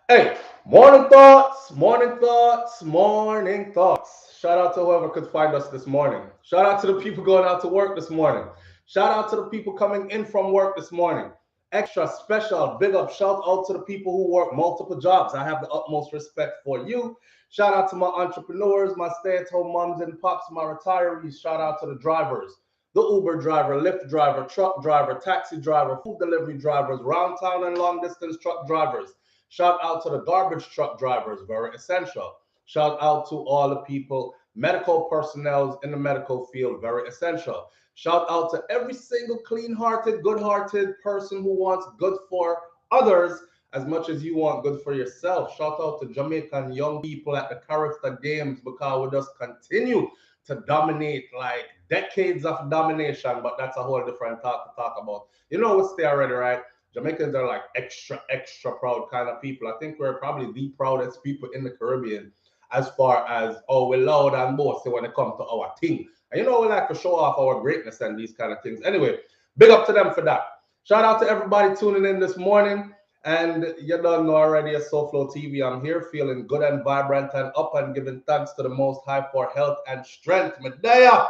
Hey, morning thoughts, morning thoughts, morning thoughts. Shout out to whoever could find us this morning. Shout out to the people going out to work this morning. Shout out to the people coming in from work this morning. Extra special, big up, shout out to the people who work multiple jobs. I have the utmost respect for you. Shout out to my entrepreneurs, my stay at home moms and pops, my retirees. Shout out to the drivers, the Uber driver, Lyft driver, truck driver, taxi driver, food delivery drivers, round town and long distance truck drivers. Shout out to the garbage truck drivers, very essential. Shout out to all the people, medical personnel in the medical field, very essential. Shout out to every single clean hearted, good hearted person who wants good for others as much as you want good for yourself. Shout out to Jamaican young people at the Carifta Games because we just continue to dominate like decades of domination, but that's a whole different talk to talk about. You know what's there already, right? Jamaicans are like extra, extra proud kind of people. I think we're probably the proudest people in the Caribbean as far as, oh, we're loud and bossy when it comes to our thing. And you know, we like to show off our greatness and these kind of things. Anyway, big up to them for that. Shout out to everybody tuning in this morning. And you don't know already, a SouFLoTV TV. I'm here feeling good and vibrant and up and giving thanks to the Most High for health and strength. Medea.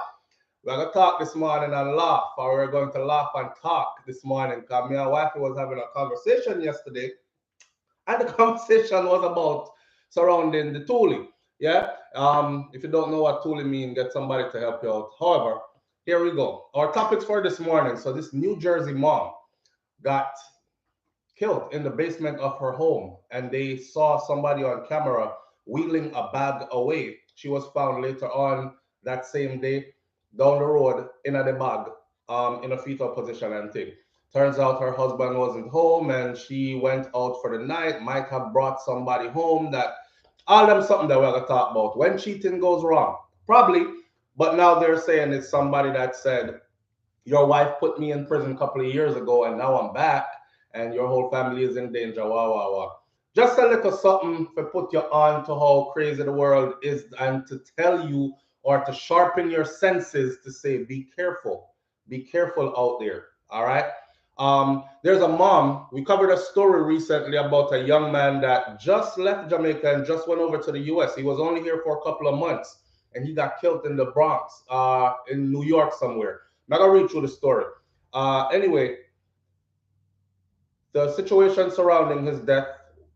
We're going to talk this morning and laugh, or we're going to laugh and talk this morning because me and wifey was having a conversation yesterday, and the conversation was about surrounding the tooling. Yeah. If you don't know what tooling means, get somebody to help you out. However, here we go. Our topics for this morning. So this New Jersey mom got killed in the basement of her home, and they saw somebody on camera wheeling a bag away. She was found later on that same day down the road in a bag, in a fetal position and thing. Turns out her husband wasn't home and she went out for the night, might have brought somebody home that all them something that we're gonna talk about. When cheating goes wrong, probably, but now they're saying it's somebody that said your wife put me in prison a couple of years ago and now I'm back and your whole family is in danger. Wow, wow, wow. Just a little something to put you on to how crazy the world is and to tell you or to sharpen your senses to say, be careful out there. All right. There's a mom. We covered a story recently about a young man that just left Jamaica and just went over to the US. He was only here for a couple of months and he got killed in the Bronx, in New York somewhere. I'm not gonna read through the story. Anyway, the situation surrounding his death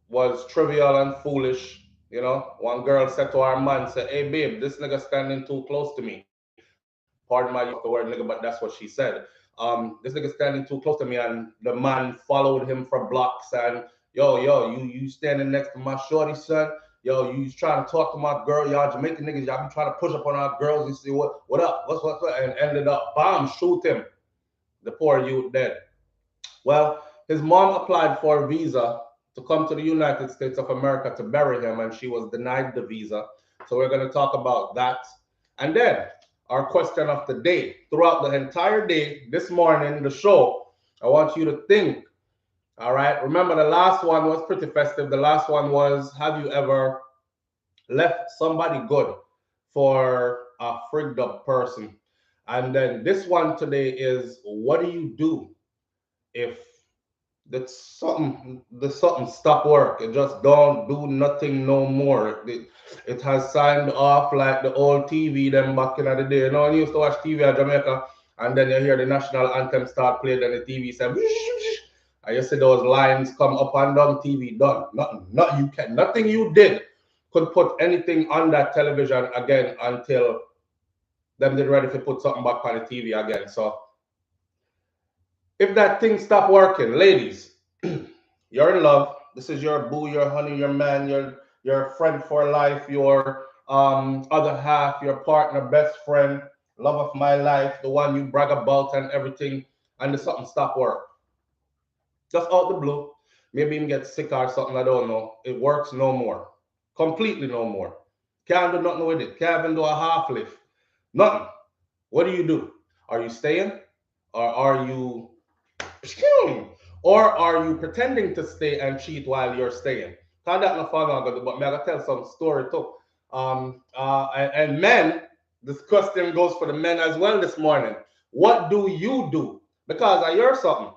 was trivial and foolish. You know, one girl said to her man, said, "Hey babe, this nigga standing too close to me." Pardon my use of the word nigga, but that's what she said. This nigga standing too close to me, and the man followed him for blocks. And yo, you standing next to my shorty, son. Yo, you trying to talk to my girl, y'all Jamaican niggas, y'all be trying to push up on our girls. You see what up, what, and ended up, bam, shoot him. The poor youth dead. Well, his mom applied for a visa to come to the United States of America to bury him, and she was denied the visa. So we're going to talk about that. And then our question of the day. Throughout the entire day, this morning, the show, I want you to think. All right. Remember, the last one was pretty festive. The last one was, have you ever left somebody good for a frigged up person? And then this one today is, what do you do if the something stop work? It just don't do nothing no more. It has signed off like the old TV them back in the day. You know, you used to watch TV in Jamaica and then you hear the national anthem start playing and the TV say and you see those lines come up and down, TV done. Nothing you did could put anything on that television again until them did ready to put something back on the TV again. So if that thing stop working, ladies, you're in love. This is your boo, your honey, your man, your friend for life, your other half, your partner, best friend, love of my life, the one you brag about and everything, and the something stop work. Just out the blue. Maybe him get sick or something, I don't know. It works no more. Completely no more. Can't do nothing with it. Can't even do a half lift. Nothing. What do? Are you staying? Or are you or are you pretending to stay and cheat while you're staying? Cause that not fun, but me I gotta tell some story too. And men, this question goes for the men as well this morning. What do you do? Because I hear something.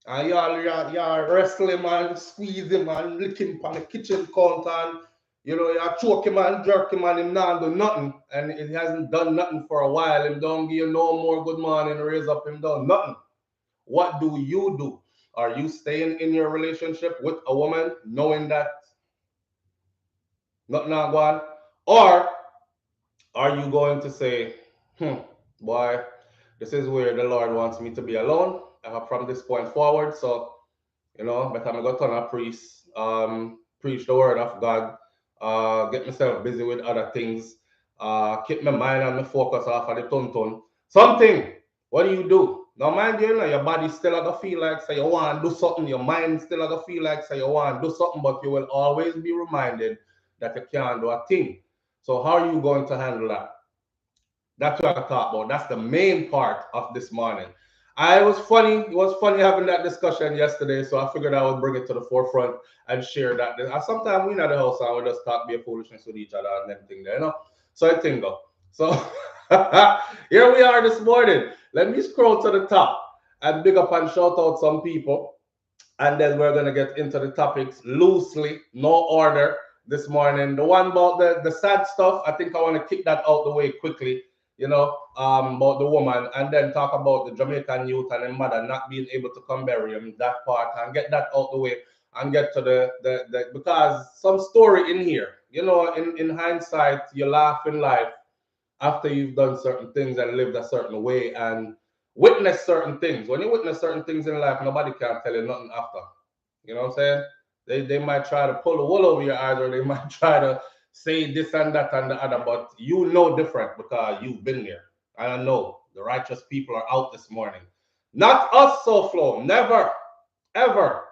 And y'all wrestle him and squeeze him and lick him on the kitchen counter and you choke him and jerk him and him not do nothing. And he hasn't done nothing for a while. Him don't give you no more good morning, raise up him down, nothing. What do you do? Are you staying in your relationship with a woman knowing that nothing not going? Or are you going to say, boy, this is where the Lord wants me to be alone from this point forward. So, better I go turn a priest, preach the word of God, get myself busy with other things, keep my mind and my focus off of the ton. Something. What do you do? Now, mind you, your body still gonna feel like say you want to do something, your mind still gonna feel like say you want to do something, but you will always be reminded that you can't do a thing. So, how are you going to handle that? That's what I talk about. That's the main part of this morning. It was funny. It was funny having that discussion yesterday, so I figured I would bring it to the forefront and share that. Sometimes we in the house and we just talk be foolishness with each other and everything there. So I think go. So here we are this morning. Let me scroll to the top and big up and shout out some people. And then we're gonna get into the topics loosely, no order this morning. The one about the sad stuff, I think I want to kick that out the way quickly, about the woman, and then talk about the Jamaican youth and the mother not being able to come bury him, that part, and get that out the way and get to the because some story in here, in hindsight, you laugh in life after you've done certain things and lived a certain way and witness certain things. When you witness certain things in life, nobody can tell you nothing after. You know what I'm saying? They might try to pull the wool over your eyes or they might try to say this and that and the other, but you know different because you've been there. And I know the righteous people are out this morning. Not us, SouFLo. Never, ever.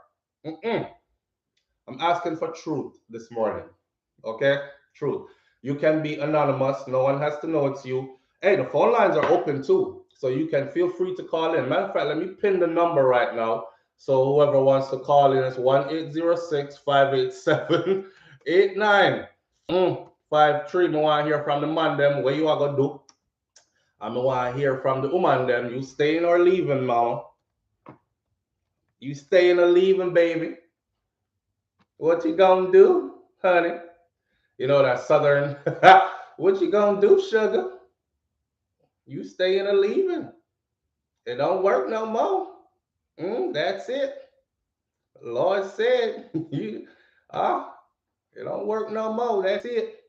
Mm-mm. I'm asking for truth this morning. Okay? Truth. You can be anonymous. No one has to know it's you. Hey, the phone lines are open too. So you can feel free to call in. Matter of fact, let me pin the number right now. So whoever wants to call in is 1-806-587-8953. I want to hear from the man them. What you are going to do? I want to hear from the woman them. You staying or leaving, mama? You staying or leaving, baby? What you gonna do, honey? You know that southern. What you gonna do, sugar? You staying or leaving? It don't work no more. That's it. Lord said you it don't work no more. That's it.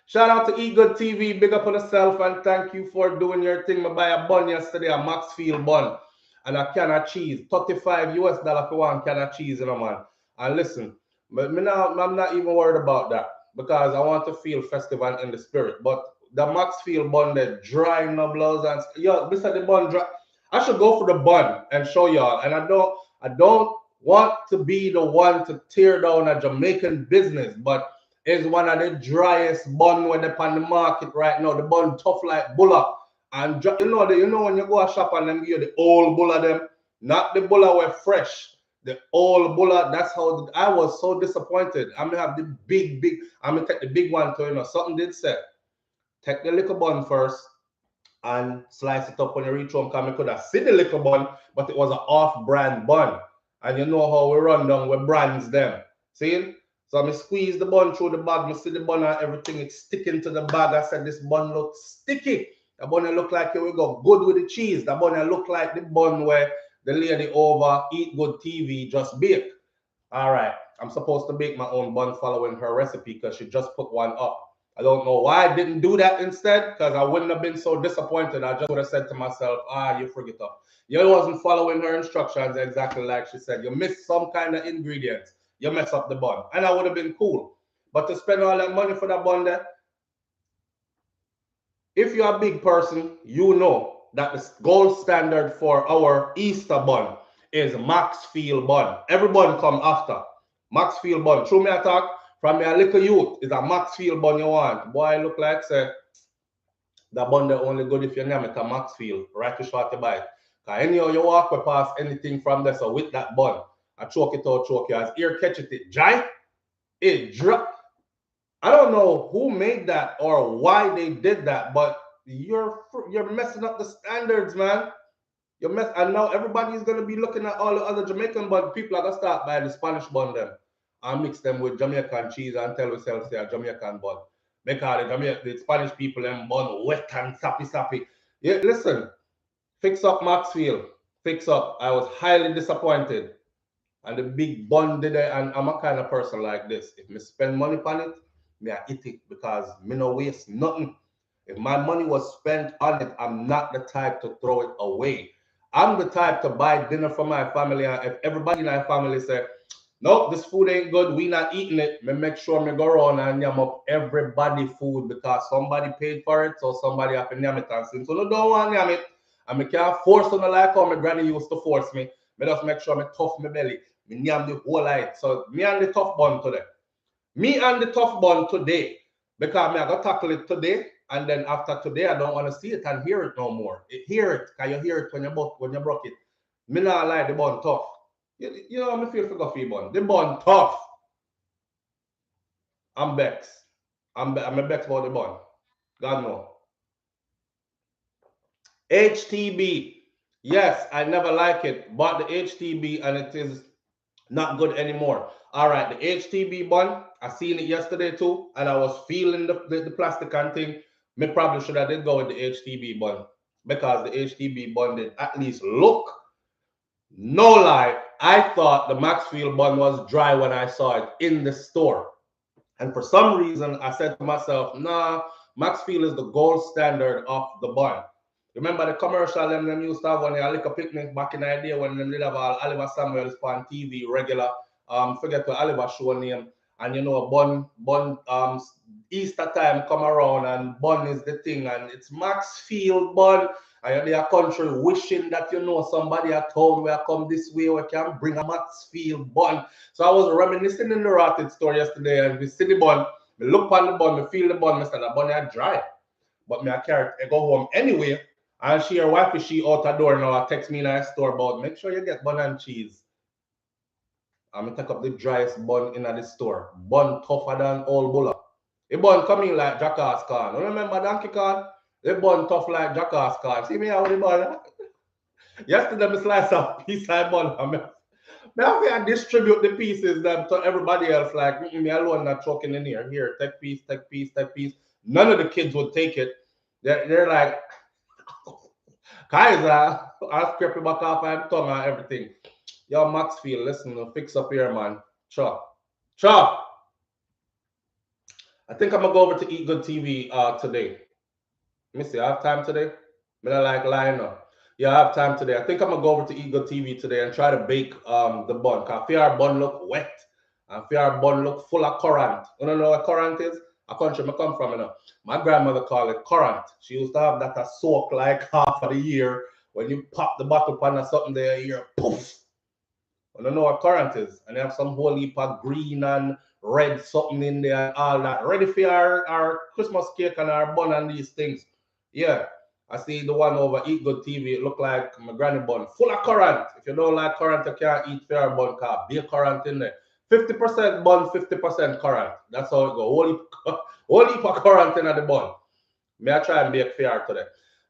Shout out to Eat Good TV. Big up on yourself and thank you for doing your thing. I buy a bun yesterday, a Maxfield bun, and a can of cheese. $35 for one can of cheese, man. And listen, but I'm not even worried about that because I want to feel festive and in the spirit. But the Maxfield bun, the dry nubblers and beside the bun dry. I should go for the bun and show y'all. And I don't want to be the one to tear down a Jamaican business, but it's one of the driest bun when they're on the market right now. The bun tough like bulla. And you know when you go a shop and them give you the old bulla them, not the bulla were fresh. The old bulla, that's how I was so disappointed. I'm gonna have the big, I'm gonna take the big one to something did say. Take the little bun first and slice it up when you reach home because I could have seen the little bun, but it was an off-brand bun. And you know how we run down, we brands them. See? So I squeeze the bun through the bag, I see the bun and everything, it's sticking to the bag. I said, this bun looks sticky. The bun look like it will go good with the cheese. The bun look like the bun where the lady over Eat Good TV just baked. All right, I'm supposed to bake my own bun following her recipe because she just put one up. I don't know why I didn't do that instead because I wouldn't have been so disappointed. I just would have said to myself, you forget up. You wasn't following her instructions exactly like she said. You missed some kind of ingredients. You mess up the bun. And I would have been cool. But to spend all that money for that bun there, if you're a big person, you know that the gold standard for our Easter bun is Maxfield bun. Every bun come after. Maxfield bun. True me attack. From your little youth, is a Maxfield bun you want. Boy, look like say the bun they only good if you name it a Maxfield. Right to short your bite. Because anyhow you walk past anything from there, so with that bun, I choke it out, choke you. As ear catch it dry, it drop. I don't know who made that or why they did that, but you're messing up the standards, man. You mess, and now everybody's gonna be looking at all the other Jamaican bun. People are gonna start buying the Spanish bun them and mix them with Jamaican cheese and tell ourselves they are Jamaican bun. Because the Spanish people them bun wet and sappy. Yeah, listen, fix up Maxfield. Fix up. I was highly disappointed. And the big bun did it, and I'm a kind of person like this. If me spend money on it, me I eat it because me no waste nothing. If my money was spent on it, I'm not the type to throw it away. I'm the type to buy dinner for my family, and if everybody in my family say, nope, this food ain't good, we not eating it, me make sure me go around and yam up everybody food because somebody paid for it, so somebody have to yam it. And since you don't want to yam it, and me can't force on like how my granny used to force me, me just make sure me tough my belly. Me yam the whole life. So me and the tough bun today. Me and the tough bun today. Because me I got tackle it today. And then after today, I don't want to see it and hear it no more. Hear it. Can you hear it when you broke it? Me not like the bun tough. You know, me feel for coffee bun. The bun tough. I'm vexed. I'm vexed about the bun. God no. HTB. Yes, I never like it. But the HTB and it is not good anymore. All right, the HTB bun, I seen it yesterday too, and I was feeling the plastic and thing. Me probably should have did go with the HTB bun because the HTB bun did at least look. No lie, I thought the Maxfield bun was dry when I saw it in the store. And for some reason, I said to myself, nah, Maxfield is the gold standard of the bun. Remember the commercial them used to have when they had like a picnic back in the day when them did have Oliver Samuels on TV regular. Forget the Oliver show name. And you know, bun Easter time come around and bun is the thing and it's Maxfield bun. And they are country wishing that you know somebody at home where come this way we can bring a Maxfield bun. So I was reminiscing in the Rotted store yesterday and we see the bun, me look on the bun, me feel the bun, me say the bun is dry. But me I carry it, I go home anyway. And she her wife is she out the door now. I text me in the store about make sure you get bun and cheese. I'm gonna take up the driest bun in the store. Bun tougher than old bulla. The bun coming like jackass can. You remember Donkey Kong? The bun tough like jackass can. See me how the bun. Yesterday me slice a piece of bun. Me have to distribute the pieces them to everybody else. Like me alone not choking in here. Here, take piece, take piece, take piece. None of the kids would take it. They're like, Kaiser, I'll scrape it back off my tongue and everything. Yo, Maxfield, listen, fix up here, man. Chop. Chop. I think I'm gonna go over to Eat Good TV today. Let me see, I have time today. Me not like lying up. Yeah, I have time today. I think I'm gonna go over to Eat Good TV today and try to bake the bun. Cause fear bun look wet and fear bun look full of currant. You don't know what currant is? A country I come from, you know. My grandmother called it currant. She used to have that a soak like half of the year. When you pop the bottle pan or something there, you hear poof. I don't know what currant is. And they have some whole heap of green and red something in there and all that. Ready for our Christmas cake and our bun and these things. Yeah. I see the one over Eat Good TV. It look like my granny bun. Full of currant. If you don't like currant, you can't eat fair bun because be a currant in there. 50% bun, 50% currant. That's how it goes. Whole heap of currant in the bun. May I try and be a fair today.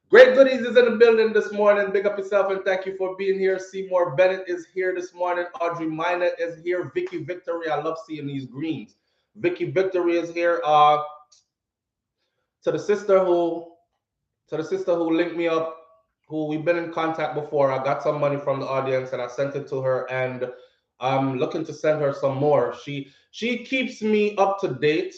Great goodies is in the building this morning. Big up yourself and thank you for being here. Seymour Bennett is here this morning. Audrey Minor is here. Vicky Victory. I love seeing these greens. Vicky Victory is here. To the sister who linked me up, who we've been in contact before. I got some money from the audience and I sent it to her, and I'm looking to send her some more. She keeps me up to date.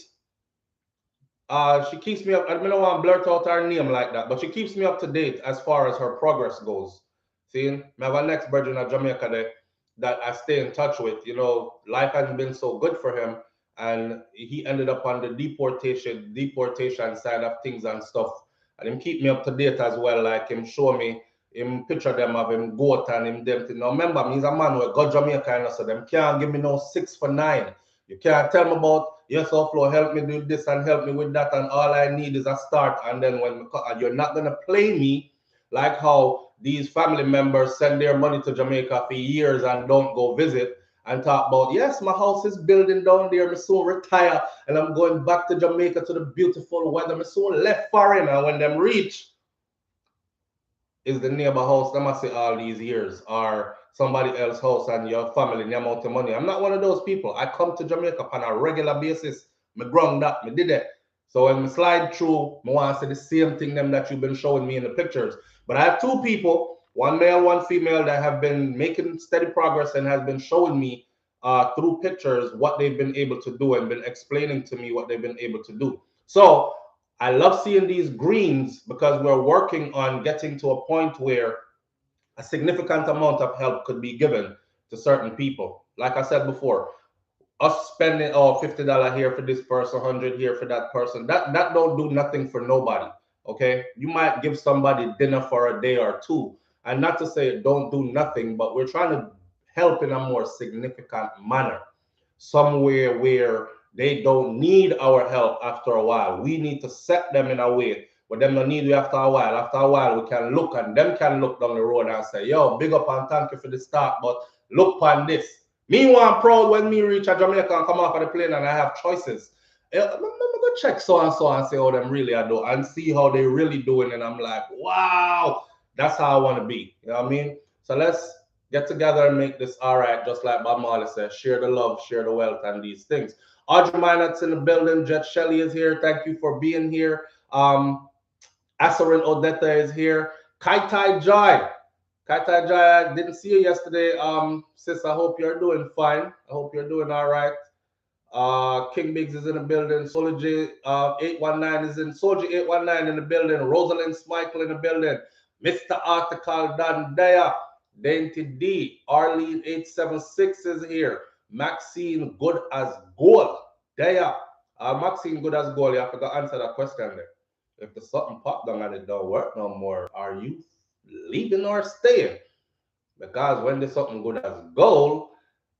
She keeps me up. I don't want to blurt out her name like that, but she keeps me up to date as far as her progress goes. See, I have a next virgin of Jamaica there that I stay in touch with. You know, life hasn't been so good for him, and he ended up on the deportation side of things and stuff. And him keep me up to date as well. Like him show me him picture them of him goat and him them thing. Now remember, me is a man who got Jamaica and so them can't give me no 6 for 9. You can't tell me about yes, SouFLo, help me do this and help me with that, and all I need is a start. And then when you're not gonna play me like how these family members send their money to Jamaica for years and don't go visit and talk about yes, my house is building down there, me soon retire and I'm going back to Jamaica to the beautiful weather, me soon left foreign, and when them reach, is the neighbor house that must say all these years, or somebody else's house and your family, the amount of money. I'm not one of those people. I come to Jamaica on a regular basis. Me ground that, me did it. So when I slide through, I want to say the same thing them that you've been showing me in the pictures. But I have two people, one male, one female, that have been making steady progress and has been showing me through pictures what they've been able to do and been explaining to me what they've been able to do. So I love seeing these greens because we're working on getting to a point where a significant amount of help could be given to certain people. Like I said before, us spending $50 here for this person, 100 here for that person, that don't do nothing for nobody. Okay, you might give somebody dinner for a day or two, and not to say it don't do nothing, but we're trying to help in a more significant manner, somewhere where they don't need our help after a while. We need to set them in a way where them don't need you after a while. After a while, we can look and them can look down the road and say, yo, big up and thank you for the start, but look on this. Me want proud when me reach a Jamaica and come off of the plane and I have choices. I'm gonna check so and see how them really are doing and see how they really doing. And I'm like, wow, that's how I want to be. You know what I mean? So let's get together and make this all right, just like Bob Marley says, share the love, share the wealth, and these things. Audrey Minot's in the building. Jet Shelley is here. Thank you for being here. Asarin Odetta is here. Kaitai Joy. Kaitai Joy, I didn't see you yesterday. Sis, I hope you're doing fine. I hope you're doing all right. King Biggs is in the building. Soldier 819 is in. Soldier 819 in the building. Rosalind Smichael in the building. Mr. Article Dan Daya. Dainty D. Arlene 876 is here. Maxine Good as Gold. Daya. Maxine Good as Gold. You have to go answer that question there. If the something pop down and it don't work no more, are you leaving or staying? Because when there's something good as gold,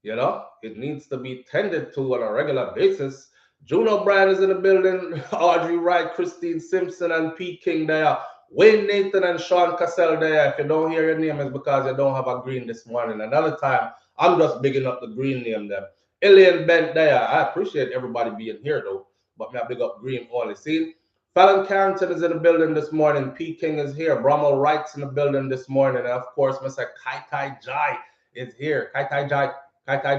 you know, it needs to be tended to on a regular basis. Juno Bryan is in the building. Audrey Wright, Christine Simpson, and Pete King there. Wayne Nathan and Sean Cassell there. If you don't hear your name, it's because you don't have a green this morning. Another time, I'm just bigging up the green name there. Elaine Bent there. I appreciate everybody being here though, but me I big up green only. See? Fallon Carrington is in the building this morning. P. King is here. Bramwell Wright's in the building this morning. And of course, Mr. Kai Tai Jai is here. Kai Tai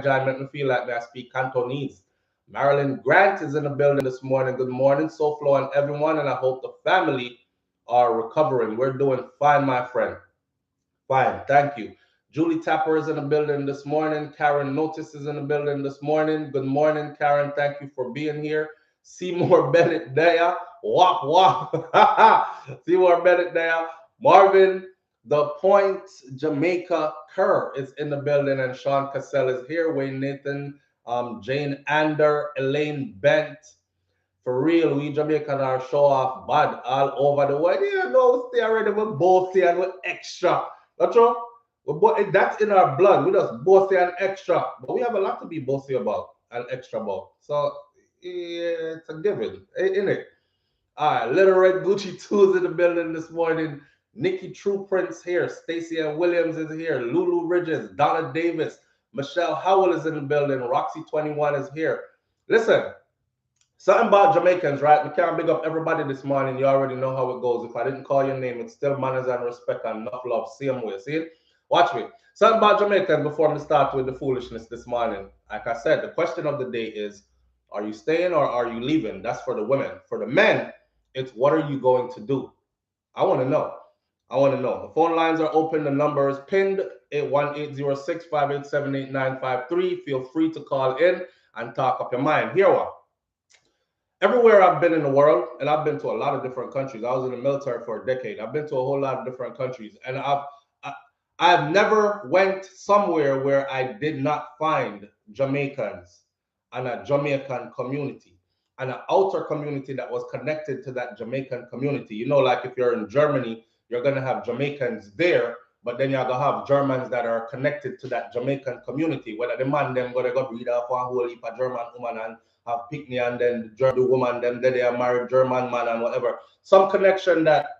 Jai make me feel like I speak Cantonese. Marilyn Grant is in the building this morning. Good morning, SouFLo and everyone. And I hope the family are recovering. We're doing fine, my friend. Fine. Thank you. Julie Tapper is in the building this morning. Karen Notice is in the building this morning. Good morning, Karen. Thank you for being here. Seymour Bennett there. Wop, wop. Seymour Bennett there. Marvin, the Point Jamaica Kerr is in the building, and Sean Cassell is here. Wayne Nathan, Jane Ander, Elaine Bent. For real, we Jamaican are show off bad all over the world. You know, stay already with bossy and with extra. That's true. That's in our blood. We just bossy and extra. But we have a lot to be bossy about and extra about. So yeah, it's a given, isn't it? All right, Little Red Gucci 2 is in the building this morning. Nikki True Prince here. Stacey Ann Williams is here. Lulu Bridges, Donna Davis, Michelle Howell is in the building. Roxy 21 is here. Listen, something about Jamaicans, right? We can't big up everybody this morning. You already know how it goes. If I didn't call your name, it's still manners and respect and enough love. Same way. See it? Watch me. Something about Jamaicans before we start with the foolishness this morning. Like I said, the question of the day is, are you staying or are you leaving? That's for the women. For the men, it's what are you going to do? I want to know. I want to know. The phone lines are open. The number is pinned at 1-806-587-8953. Feel free to call in and talk up your mind. Here what? Everywhere I've been in the world, and I've been to a lot of different countries. I was in the military for a decade. I've been to a whole lot of different countries, and I've never went somewhere where I did not find Jamaicans and a Jamaican community and an outer community that was connected to that Jamaican community. You know, like if you're in Germany, you're going to have Jamaicans there, but then you're going to have Germans that are connected to that Jamaican community, whether the man them going to go breed off one whole heap of German woman and have picnic, and then the woman them they are married German man and whatever. Some connection that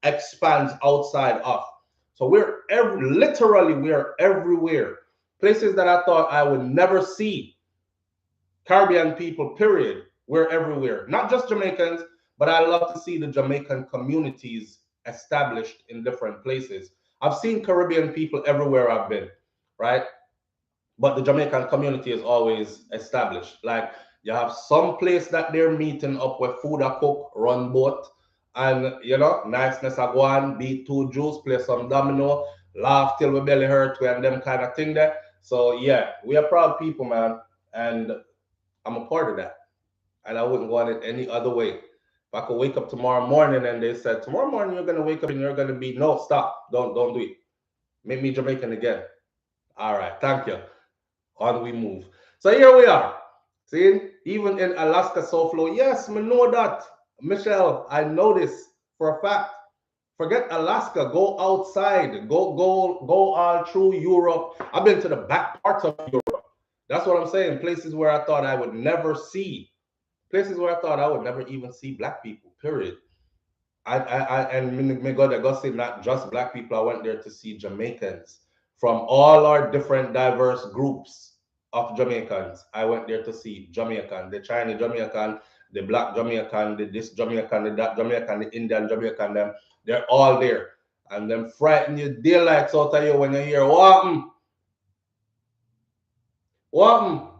expands outside of. So we're literally everywhere. Places that I thought I would never see. Caribbean people, period. We're everywhere. Not just Jamaicans, but I love to see the Jamaican communities established in different places. I've seen Caribbean people everywhere I've been, right? But the Jamaican community is always established. Like you have some place that they're meeting up where food are cook, run boat, and you know, niceness a go on, beat two juice, play some domino, laugh till we belly hurt, and them kind of thing there. So yeah, we are proud people, man, and I'm a part of that. And I wouldn't want it any other way. If I could wake up tomorrow morning and they said, tomorrow morning you're gonna wake up and you're gonna be, no, stop, don't do it. Make me Jamaican again. All right, thank you. On we move. So here we are. See, even in Alaska SouFLO, yes, I know that. Michelle, I know this for a fact. Forget Alaska, go outside, go all through Europe. I've been to the back parts of Europe. That's what I'm saying. Places where I thought I would never see. Places where I thought I would never even see black people, period. And may God, I got say not just black people. I went there to see Jamaicans from all our different diverse groups of Jamaicans. I went there to see Jamaican, the Chinese Jamaican, the black Jamaican, the this Jamaican, the that Jamaican, the Indian Jamaican, them, they're all there. And them frighten you daylights out of you when you hear, what? What?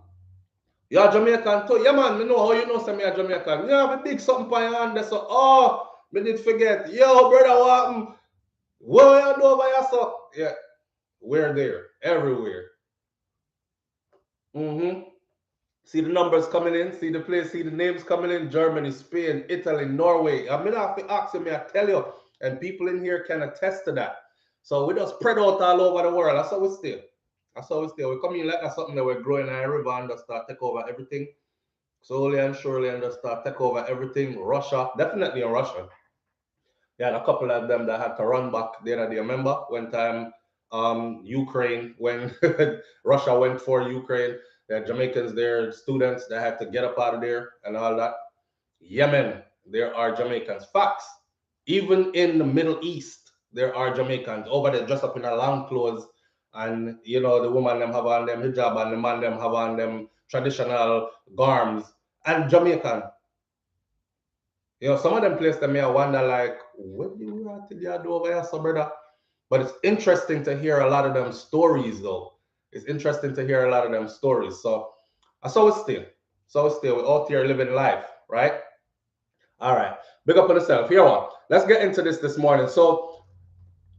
You're Jamaican too? Yeah, man, me know how you know some me a Jamaican. Yeah, me big something for your hand. So, oh, me did forget. Yo, brother, what? What you do over here, so? Yeah, we're there, everywhere. See the numbers coming in, see the place, see the names coming in. Germany, Spain, Italy, Norway. I mean, I have to ask me, I tell you, and people in here can attest to that. So we just spread out all over the world. That's how we stay. That's how we stay. We come in like that's something that we're growing in a river and just start take over everything. Slowly and surely and just start take over everything. Russia, definitely in Russia. Yeah, a couple of them that had to run back there. Do you remember when time Ukraine, when Russia went for Ukraine, there are Jamaicans there, students that had to get up out of there and all that. Yemen, there are Jamaicans. Facts. Even in the Middle East, there are Jamaicans over there dressed up in a long clothes, and you know the woman them have on them hijab and the man them have on them traditional garms and Jamaican. You know, some of them places that me I wonder like, what do we have to do over here, so brother? But it's interesting to hear a lot of them stories though. It's interesting to hear a lot of them stories. So I saw it still. So it's still we're out here living life, right? All right. Big up on yourself. Here on. Let's get into this morning. So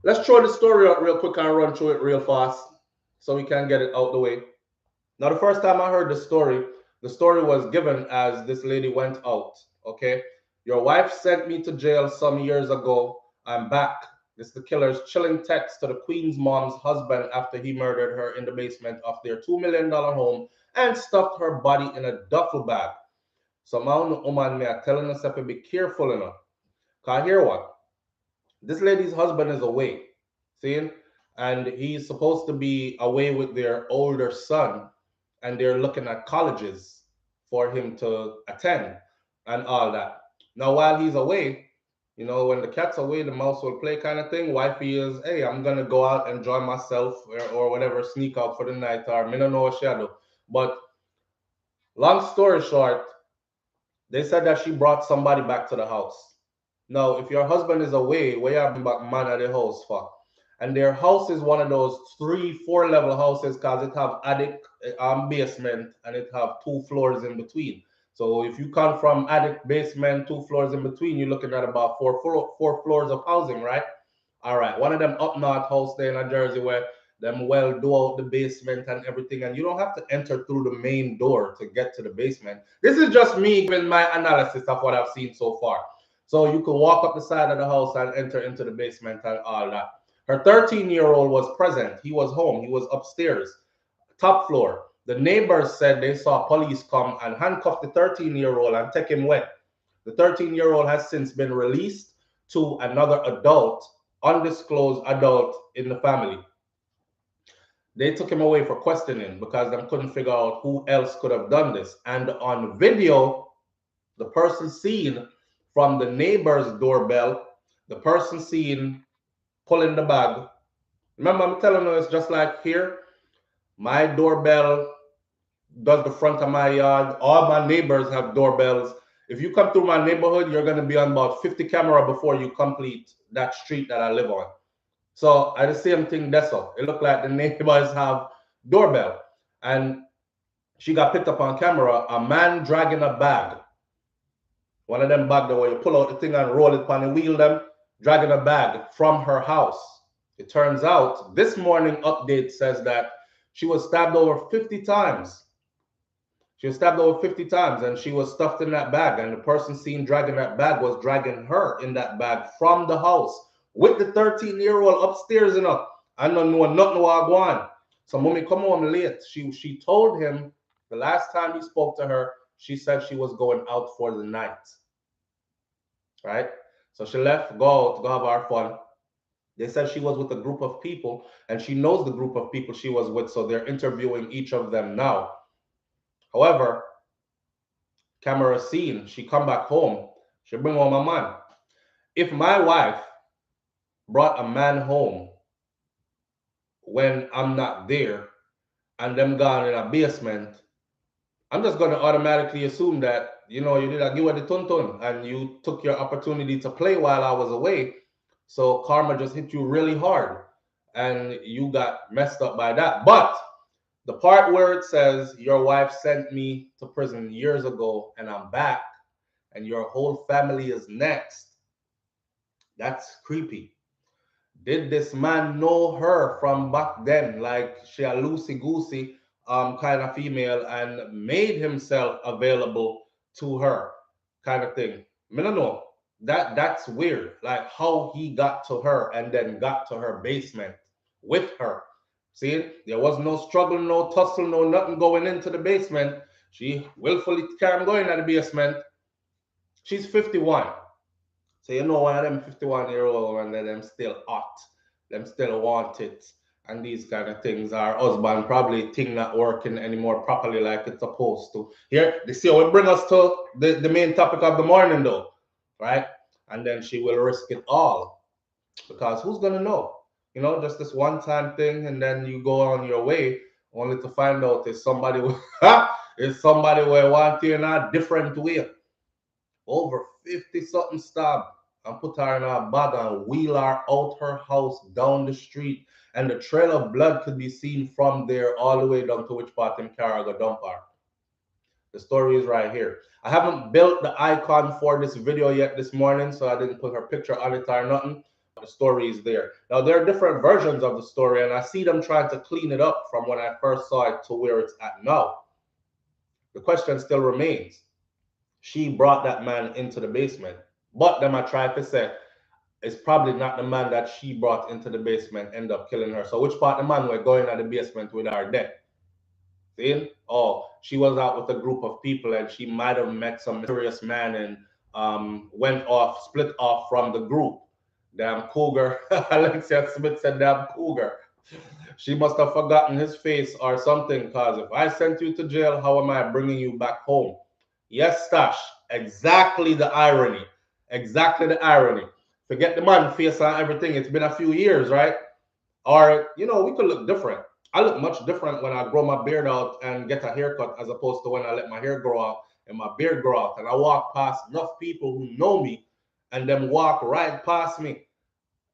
let's throw the story out real quick and run through it real fast so we can get it out the way. Now, the first time I heard the story was given as this lady went out. Okay. Your wife sent me to jail some years ago. I'm back. This is the killer's chilling text to the Queen's mom's husband after he murdered her in the basement of their $2 million home and stuffed her body in a duffel bag. So now woman me are telling us to be careful enough. Cause hear what? This lady's husband is away. See? And he's supposed to be away with their older son, and they're looking at colleges for him to attend and all that. Now, while he's away, you know, when the cat's away, the mouse will play kind of thing. Wifey is, hey, I'm going to go out, enjoy myself or whatever, sneak out for the night, or I don't know what shadow. But long story short, they said that she brought somebody back to the house. Now, if your husband is away, where you have man at the house for? And their house is one of those 3-4 level houses because it have attic, basement, and it have 2 floors in between. So if you come from attic, basement, 2 floors in between, you're looking at about four floors of housing, right? All right, one of them up north house there in Jersey where them well do out the basement and everything, and you don't have to enter through the main door to get to the basement. This is just me giving my analysis of what I've seen so far. So you could walk up the side of the house and enter into the basement and all that. Her 13-year-old was present. He was home. He was upstairs, top floor. The neighbors said they saw police come and handcuff the 13-year-old and take him away. The 13-year-old has since been released to another adult, undisclosed adult in the family. They took him away for questioning because they couldn't figure out who else could have done this. And on video, the person seen from the neighbor's doorbell, the person seen pulling the bag. Remember, I'm telling you, it's just like here. My doorbell does the front of my yard. All my neighbors have doorbells. If you come through my neighborhood, you're going to be on about 50 camera before you complete that street that I live on. So I the same thing that's all. It looked like the neighbors have doorbell. And she got picked up on camera, a man dragging a bag. One of them bag where you pull out the thing and roll it upon the wheel them, dragging a bag from her house. It turns out this morning update says that she was stabbed over 50 times. She was stabbed over 50 times and she was stuffed in that bag. And the person seen dragging that bag was dragging her in that bag from the house with the 13-year-old upstairs, you know. I don't know nothing what go on. So mommy come home late. She told him the last time he spoke to her, she said she was going out for the night. Right? So she left, go out, go have our fun. They said she was with a group of people and she knows the group of people she was with. So they're interviewing each of them now. However, camera seen, she come back home, she bring home a man. If my wife brought a man home when I'm not there and them gone in a basement, I'm just going to automatically assume that, you know, you did a give her the tuntun and you took your opportunity to play while I was away. So karma just hit you really hard and you got messed up by that. But the part where it says your wife sent me to prison years ago and I'm back and your whole family is next, that's creepy. Did this man know her from back then? Like she a loosey goosey kind of female and made himself available to her kind of thing. I don't know. That's weird. Like how he got to her and then got to her basement with her. See, there was no struggle, no tussle, no nothing going into the basement. She willfully can't go in at the basement. She's 51. So you know one of them 51-year-old and them still hot, them still want it, and these kind of things. Our husband probably thing not working anymore properly like it's supposed to. Here, this year will bring us to the main topic of the morning though, right? And then she will risk it all. Because who's gonna know? You know, just this one time thing, and then you go on your way only to find out is somebody is somebody will want you in a different way. Over 50 something stabbed and put her in a bag and wheel her out her house down the street. And the trail of blood could be seen from there all the way down to which part in Caraga dump her. The story is right here. I haven't built the icon for this video yet this morning, so I didn't put her picture on it or nothing. The story is there. Now, there are different versions of the story, and I see them trying to clean it up from when I first saw it to where it's at now. The question still remains. She brought that man into the basement. But then I tried to say, it's probably not the man that she brought into the basement end up killing her. So which part the man were going at the basement with her dead? See? Oh, she was out with a group of people and she might have met some mysterious man and went off, split off from the group. Damn cougar. Alexia Smith said damn cougar. She must have forgotten his face or something, because if I sent you to jail, how am I bringing you back home? Yes, Stash. Exactly the irony. Exactly the irony. Forget the man face and everything. It's been a few years, right? Or, you know, we could look different. I look much different when I grow my beard out and get a haircut as opposed to when I let my hair grow out and my beard grow out. And I walk past enough people who know me and then walk right past me.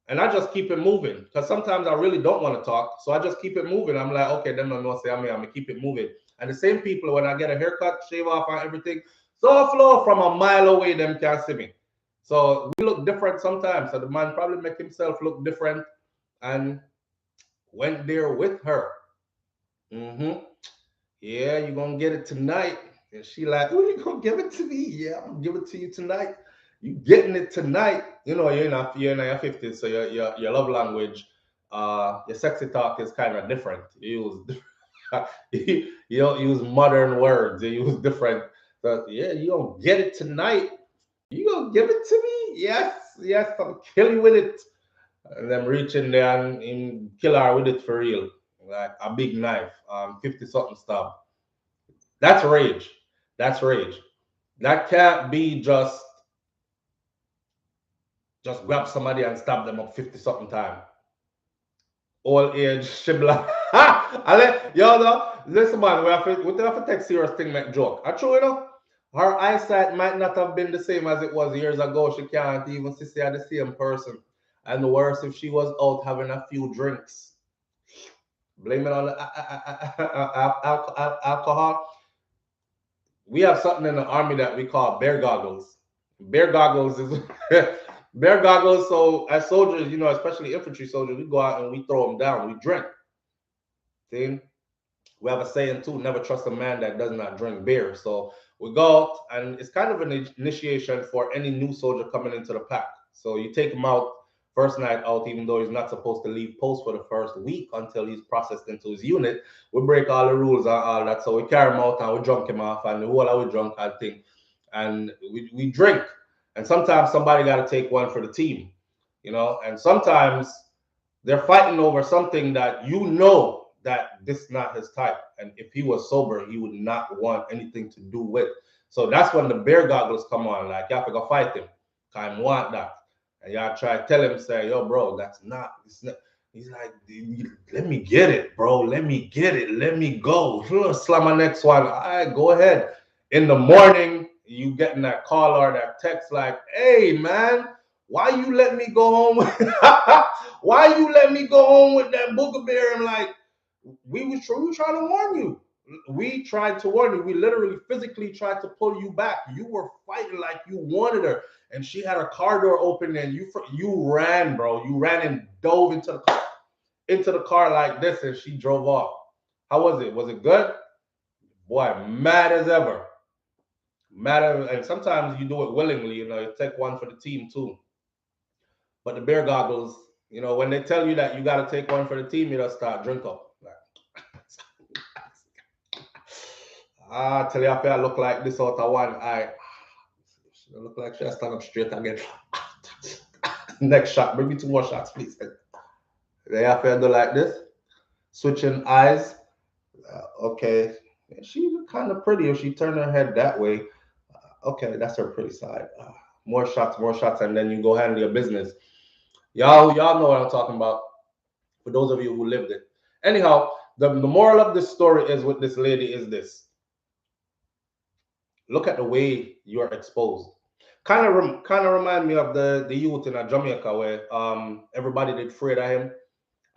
And I just keep it moving because sometimes I really don't want to talk. So I just keep it moving. I'm like, okay, then I'm going to say, I'm going to keep it moving. And the same people, when I get a haircut, shave off and everything, SouFLo from a mile away, them can't see me. So we look different sometimes. So the man probably make himself look different and went there with her. Yeah, you're going to get it tonight. And she like, oh, you going to give it to me? Yeah, I'm going to give it to you tonight. You getting it tonight. You know, you're in your 50s, so your love language, your sexy talk is kind of different. You use you don't use modern words. You use different. So yeah, you don't get it tonight. You gonna give it to me? Yes, yes, I'm kill you with it. And then reach in there and kill her with it for real, like a big knife, 50 something stab. That's rage. That's rage. That can't be just grab somebody and stab them up 50 something time. Old age, shibla. Yo, no, listen, man, we have to take serious thing, make joke. I true, you know. Her eyesight might not have been the same as it was years ago. She can't even see the same person. And the worst, if she was out having a few drinks, blame it on the alcohol. We have something in the army that we call bear goggles. Bear goggles is bear goggles. So as soldiers, you know, especially infantry soldiers, we go out and we throw them down. We drink. See, we have a saying too: never trust a man that does not drink beer. So we go out, and it's kind of an initiation for any new soldier coming into the pack. So you take him out first night out, even though he's not supposed to leave post for the first week until he's processed into his unit. We break all the rules and all that. So we carry him out and we drunk him off, and the whole of we drunk, I think, and we drink. And sometimes somebody got to take one for the team, you know. And sometimes they're fighting over something that you know that this is not his type. And if he was sober, he would not want anything to do with. So that's when the bear goggles come on. Like, you have to go fight him. I want that. And y'all try to tell him, say, yo, bro, that's not, it's not. He's like, let me get it, bro. Let me get it. Let me go. Slam my next one. All right, go ahead. In the morning, you getting that call or that text like, hey, man, why you let me go home with why you let me go home with that booger bear? I'm like, we were trying to warn you. We tried to warn you. We literally physically tried to pull you back. You were fighting like you wanted her, and she had her car door open, and you ran, bro. You ran and dove into the car like this, and she drove off. How was it? Was it good? Boy, mad as ever. Mad as, and sometimes you do it willingly. You know, you take one for the team too. But the bear goggles, you know, when they tell you that you got to take one for the team, you just start drink up. Tell you if I look like this out of one eye. She look like she stand up straight again. Next shot, bring me 2 more shots, please. They have to do like this, switching eyes. Okay, she's kind of pretty if she turned her head that way. Okay, that's her pretty side. More shots, and then you go handle your business. Y'all know what I'm talking about. For those of you who lived it. Anyhow, the moral of this story is with this lady is this. Look at the way you're exposed. Kind of remind me of the youth in Jamaica where everybody did afraid of him,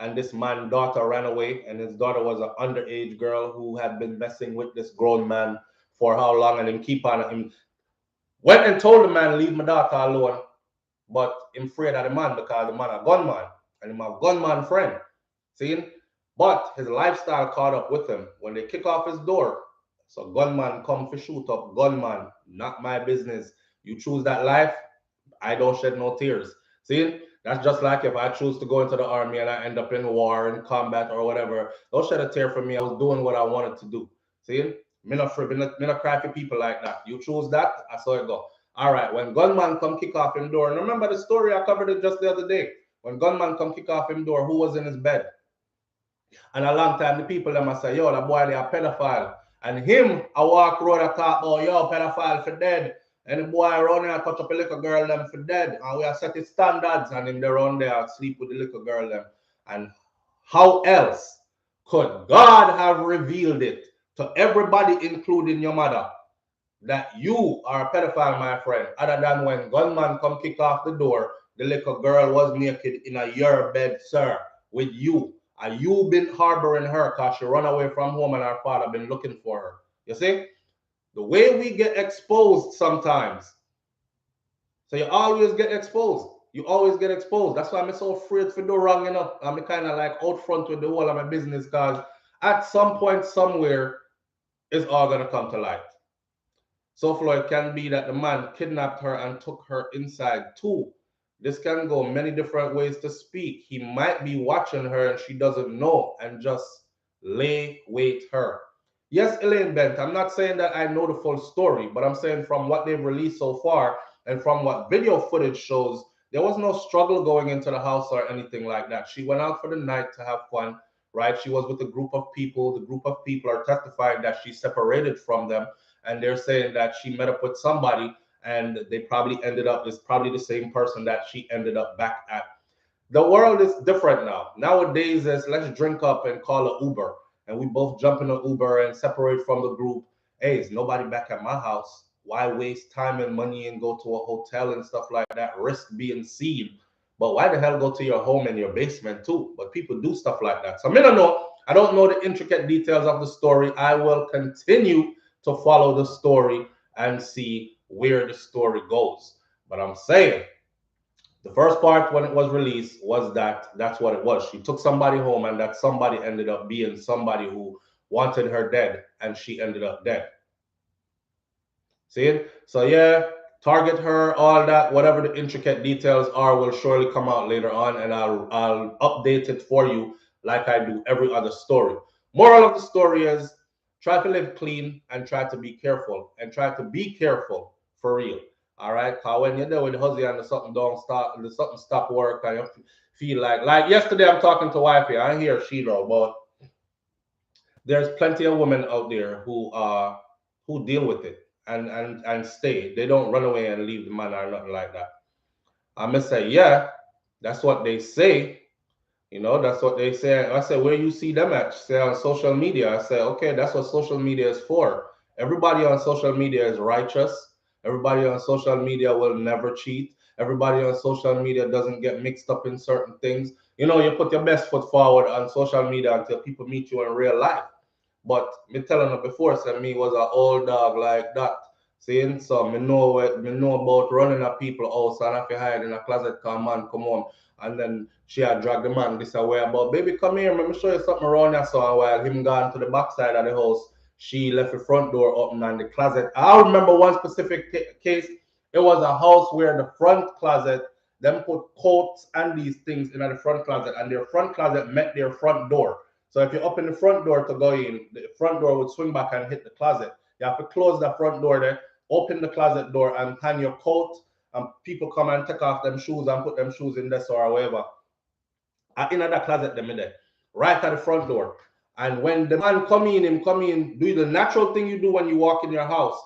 and this man's daughter ran away, and his daughter was an underage girl who had been messing with this grown man for how long, and him keep on him went and told the man leave my daughter alone, but him afraid of the man because the man a gunman and him a gunman friend. See? But his lifestyle caught up with him. When they kick off his door, so gunman come for shoot up. Gunman, not my business. You choose that life, I don't shed no tears. See? That's just like if I choose to go into the army and I end up in war and combat or whatever. Don't shed a tear for me. I was doing what I wanted to do. See? Me not cry for people like that. You choose that, I saw it go. All right, when gunman come kick off him door, and remember the story, I covered it just the other day. When gunman come kick off him door, who was in his bed? And a long time the people them a say, yo, that boy they a pedophile. And him I walk road a talk, oh yo, pedophile for dead. And the boy around there touch up a little girl them for dead. And we are setting standards, and him they run there sleep with the little girl them. And how else could God have revealed it to everybody, including your mother, that you are a pedophile, my friend, other than when gunman come kick off the door, the little girl was naked in your bed, sir, with you. And you been harboring her because she run away from home and her father been looking for her. You see? The way we get exposed sometimes. So you always get exposed. You always get exposed. That's why I'm so afraid to do wrong enough. I'm kind of like out front with the whole of my business because at some point somewhere, it's all going to come to light. So Floyd can be that the man kidnapped her and took her inside too. This can go many different ways to speak. He might be watching her and she doesn't know and just lay wait her. Yes, Elaine Bent, I'm not saying that I know the full story, but I'm saying from what they've released so far and from what video footage shows, there was no struggle going into the house or anything like that. She went out for the night to have fun, right? She was with a group of people. The group of people are testifying that she separated from them, and they're saying that she met up with somebody and they probably ended up, is probably the same person that she ended up back at. The world is different now. Nowadays, it's let's drink up and call an Uber, and we both jump in an Uber and separate from the group. Hey, is nobody back at my house? Why waste time and money and go to a hotel and stuff like that, risk being seen? But why the hell go to your home and your basement too? But people do stuff like that. So I don't know. I don't know the intricate details of the story. I will continue to follow the story and see where the story goes. But I'm saying the first part when it was released was that that's what it was. She took somebody home, and that somebody ended up being somebody who wanted her dead, and she ended up dead. See it? So yeah, target her, all that, whatever the intricate details are will surely come out later on, and I'll update it for you like I do every other story. Moral of the story is try to live clean and try to be careful, and try to be careful for real. All right, cause when you're there with the husband and the something don't stop, and the something stop work, and you feel like yesterday I'm talking to wifey, I hear she know, but there's plenty of women out there who deal with it and stay. They don't run away and leave the man or nothing like that. I must say, yeah, that's what they say. You know, that's what they say. I said, where you see them at? Say on social media. I say, okay, that's what social media is for. Everybody on social media is righteous. Everybody on social media will never cheat. Everybody on social media doesn't get mixed up in certain things. You know, you put your best foot forward on social media until people meet you in real life. But me telling her before, said me was an old dog like that. Seeing so me know about running at people house and if you hide in a closet, come man, come home. And then she had dragged the man this away about baby, come here, let me show you something around here. So a while him gone to the backside of the house, she left the front door open and the closet. I remember one specific case. It was a house where the front closet, them put coats and these things in the front closet, and their front closet met their front door. So if you open the front door to go in, the front door would swing back and hit the closet. You have to close the front door there, open the closet door and hang your coat, and people come and take off them shoes and put them shoes in this or whatever. In that closet them in there, right at the front door. And when the man him come in, do the natural thing you do when you walk in your house.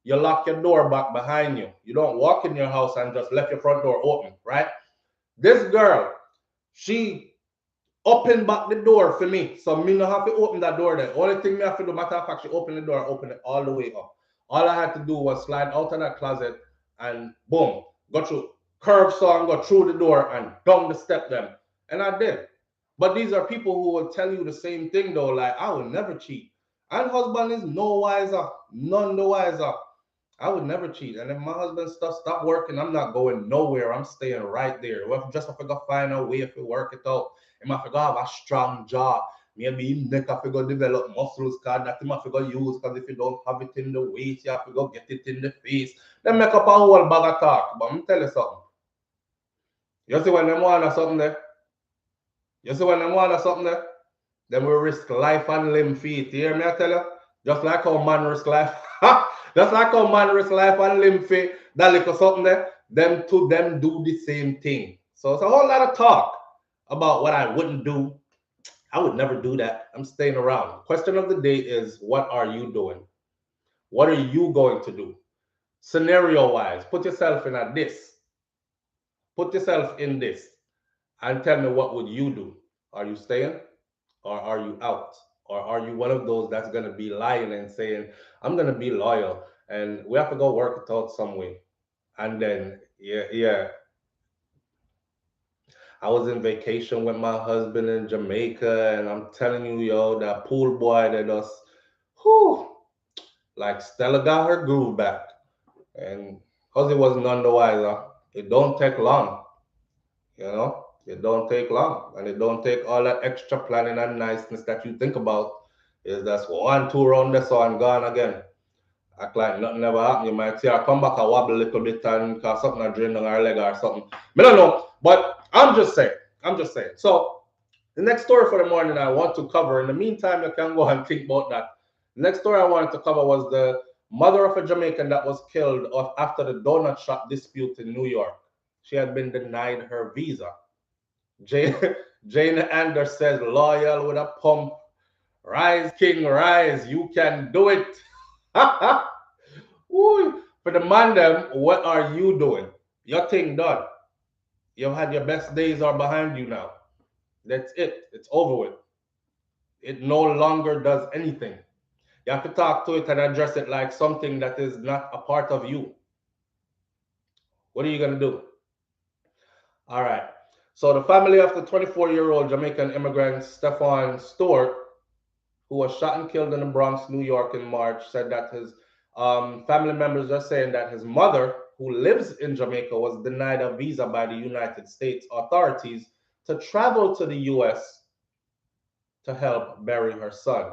You lock your door back behind you. You don't walk in your house and just left your front door open, right? This girl, she open back the door for me. So me no have to open that door there. Only thing me have to do, matter of fact, she opened the door, open it all the way up. All I had to do was slide out of that closet and boom, go through, curve saw and go through the door and down the step them. And I did. But these are people who will tell you the same thing though, like I will never cheat. And husband is no wiser, none the wiser. I would never cheat. And if my husband stuff stop working, I'm not going nowhere. I'm staying right there. Well, just if I go find a way to work it out. If I go have a strong jaw, maybe him neck have to go develop muscles, cause that him have to go use. Because if you don't have it in the waist, you have to go get it in the face. Then make up a whole bag of talk. But I'm tell you something. You see when them want something there? You see when them want something there? Then we risk life and limb feet. You hear me? I tell you? Just like how man risk life. Just like how man risk life and limb feet. That little something there. Them two them do the same thing. So it's a whole lot of talk about what I wouldn't do. I would never do that. I'm staying around. Question of the day is, what are you doing? What are you going to do? Scenario wise, put yourself in a this. Put yourself in this and tell me, what would you do? Are you staying or are you out? Or are you one of those that's going to be lying and saying, I'm going to be loyal and we have to go work it out some way? And then, yeah. I was in vacation with my husband in Jamaica, and I'm telling you, yo, that pool boy that us, whew, like Stella got her groove back. And because it was none the wiser, it don't take long, you know? It don't take long, and it don't take all that extra planning and niceness that you think about. Is that's one, two round this one gone again. Act like nothing ever happened. You might see her come back and wobble a little bit and cause something a drain on her leg or something. I don't know, but I'm just saying. So the next story for the morning I want to cover. In the meantime, you can go and think about that. The next story I wanted to cover was the mother of a Jamaican that was killed after the donut shop dispute in New York. She had been denied her visa. Jane, Jane Anders says, loyal with a pump. Rise, King, rise. You can do it. Ooh, for the man them, what are you doing? Your thing done. You've had your best days are behind you now. That's it. It's over with. It no longer does anything. You have to talk to it and address it like something that is not a part of you. What are you going to do? All right. So the family of the 24-year-old Jamaican immigrant Stephon Stewart, who was shot and killed in the Bronx, New York in March, said that his family members are saying that his mother, who lives in Jamaica, was denied a visa by the United States authorities to travel to the U.S. to help bury her son.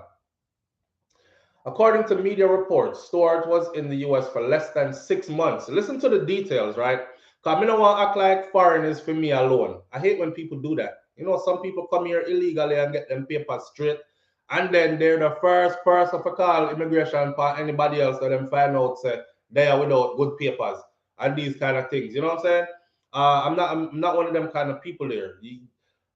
According to media reports, Stewart was in the US for less than 6 months. Listen to the details, right? Because I don't want to act like foreign is for me alone. I hate when people do that. You know, some people come here illegally and get them papers straight, and then they're the first person to call immigration for anybody else that them find out say they are without good papers and these kind of things. You know what I'm saying? I'm not one of them kind of people here.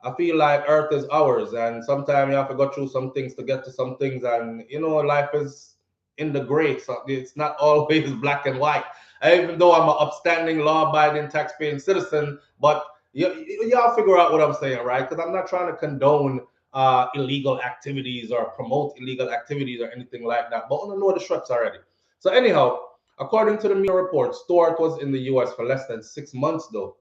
I feel like Earth is ours, and sometimes you have to go through some things to get to some things, and you know, life is in the gray, so it's not always black and white. Even though I'm an upstanding, law-abiding, tax-paying citizen, but y'all figure out what I'm saying, right? Because I'm not trying to condone illegal activities or promote illegal activities or anything like that, but I don't know the strips already. So anyhow, according to the media report, Stewart was in the U.S. for less than 6 months, though,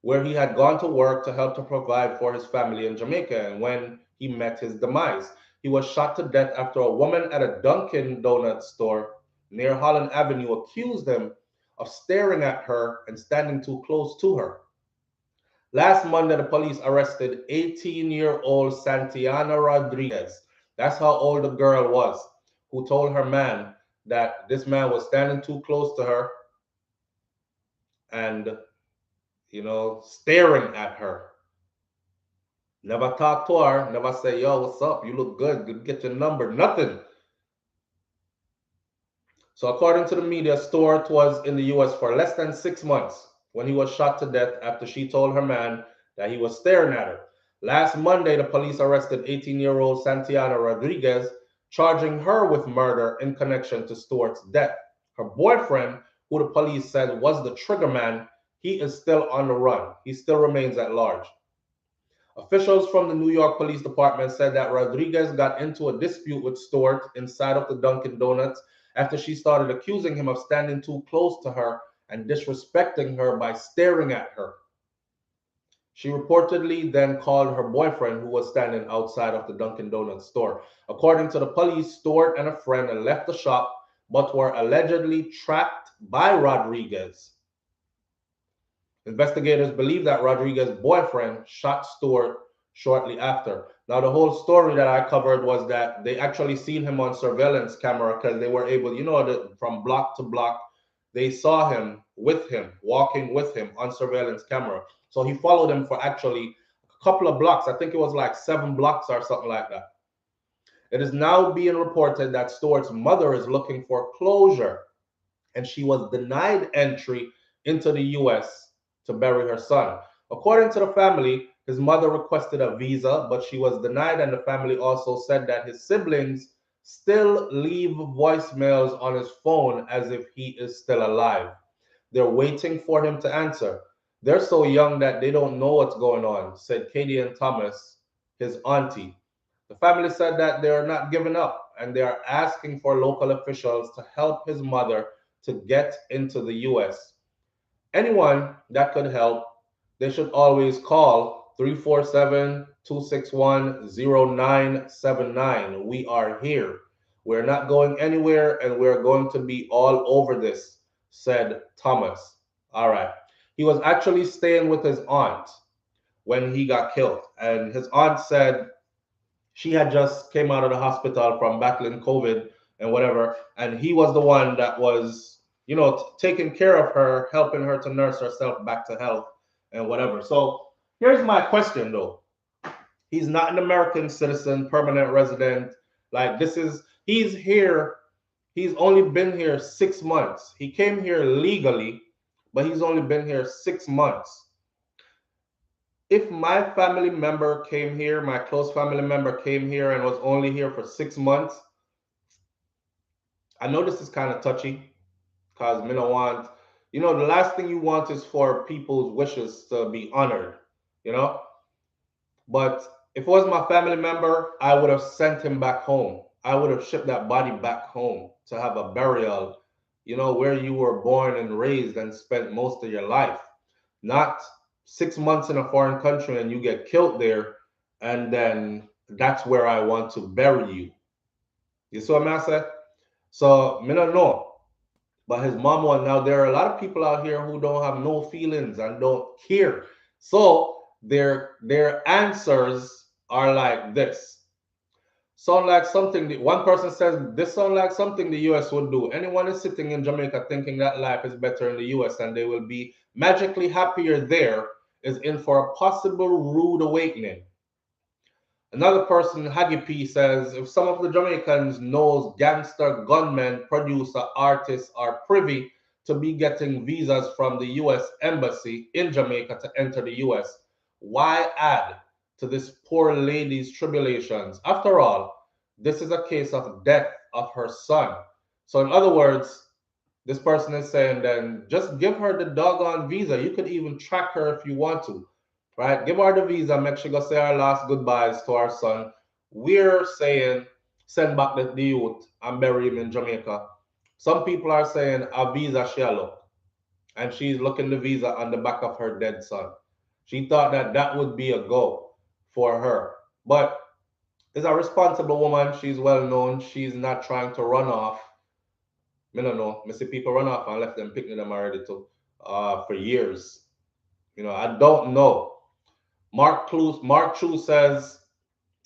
where he had gone to work to help to provide for his family in Jamaica. And when he met his demise, he was shot to death after a woman at a Dunkin' Donuts store near Holland Avenue accused him of staring at her and standing too close to her. Last Monday, the police arrested 18-year-old Santiana Rodriguez. That's how old the girl was, who told her man that this man was standing too close to her and staring at her. Never talk to her, never say, yo, what's up? You look good, get your number, nothing. So according to the media, Stewart was in the US for less than 6 months when he was shot to death after she told her man that he was staring at her. Last Monday, the police arrested 18-year-old Santiana Rodriguez, charging her with murder in connection to Stewart's death. Her boyfriend, who the police said was the trigger man, he is still on the run. He still remains at large. Officials from the New York Police Department said that Rodriguez got into a dispute with Stewart inside of the Dunkin' Donuts after she started accusing him of standing too close to her and disrespecting her by staring at her. She reportedly then called her boyfriend, who was standing outside of the Dunkin' Donuts store. According to the police, Stewart and a friend left the shop but were allegedly tracked by Rodriguez. Investigators believe that Rodriguez's boyfriend shot Stewart shortly after. Now, the whole story that I covered was that they actually seen him on surveillance camera because they were able, from block to block, they saw him, walking with him on surveillance camera. So he followed him for actually a couple of blocks. I think it was like 7 blocks or something like that. It is now being reported that Stewart's mother is looking for closure, and she was denied entry into the U.S. to bury her son. According to the family, his mother requested a visa, but she was denied, and the family also said that his siblings still leave voicemails on his phone as if he is still alive. They're waiting for him to answer. They're so young that they don't know what's going on, said Katie and Thomas, his auntie. The family said that they are not giving up, and they are asking for local officials to help his mother to get into the U.S. Anyone that could help, they should always call 347-261-0979. We are here. We're not going anywhere, and we're going to be all over this, said Thomas. All right. He was actually staying with his aunt when he got killed, and his aunt said she had just came out of the hospital from battling COVID and whatever, and he was the one that was taking care of her, helping her to nurse herself back to health and whatever. So here's my question, though. He's not an American citizen, permanent resident. He's here. He's only been here 6 months. He came here legally, but he's only been here 6 months. If my family member came here, my close family member came here and was only here for 6 months, I know this is kind of touchy, because me don't want, the last thing you want is for people's wishes to be honored, But if it was my family member, I would have sent him back home. I would have shipped that body back home to have a burial, where you were born and raised and spent most of your life. Not 6 months in a foreign country and you get killed there, and then that's where I want to bury you. You see what I'm saying? So, me don't know. But his mom one, now there are a lot of people out here who don't have no feelings and don't care. So their answers are like this. Sound like something one person says this sound like something the US would do. Anyone is sitting in Jamaica thinking that life is better in the US and they will be magically happier there is in for a possible rude awakening. Another person, Huggy P, says if some of the Jamaicans knows gangster gunmen, producer, artists are privy to be getting visas from the US Embassy in Jamaica to enter the US, why add to this poor lady's tribulations? After all, this is a case of death of her son. So in other words, this person is saying then just give her the doggone visa. You could even track her if you want to, right? Give her the visa, make sure go say our last goodbyes to our son. We're saying send back the youth and bury him in Jamaica. Some people are saying a visa she look, and she's looking the visa on the back of her dead son. She thought that that would be a go for her, but is a responsible woman. She's well known. She's not trying to run off. I don't know. I see people run off and left them picking them already too for years. I don't know. Mark Chu says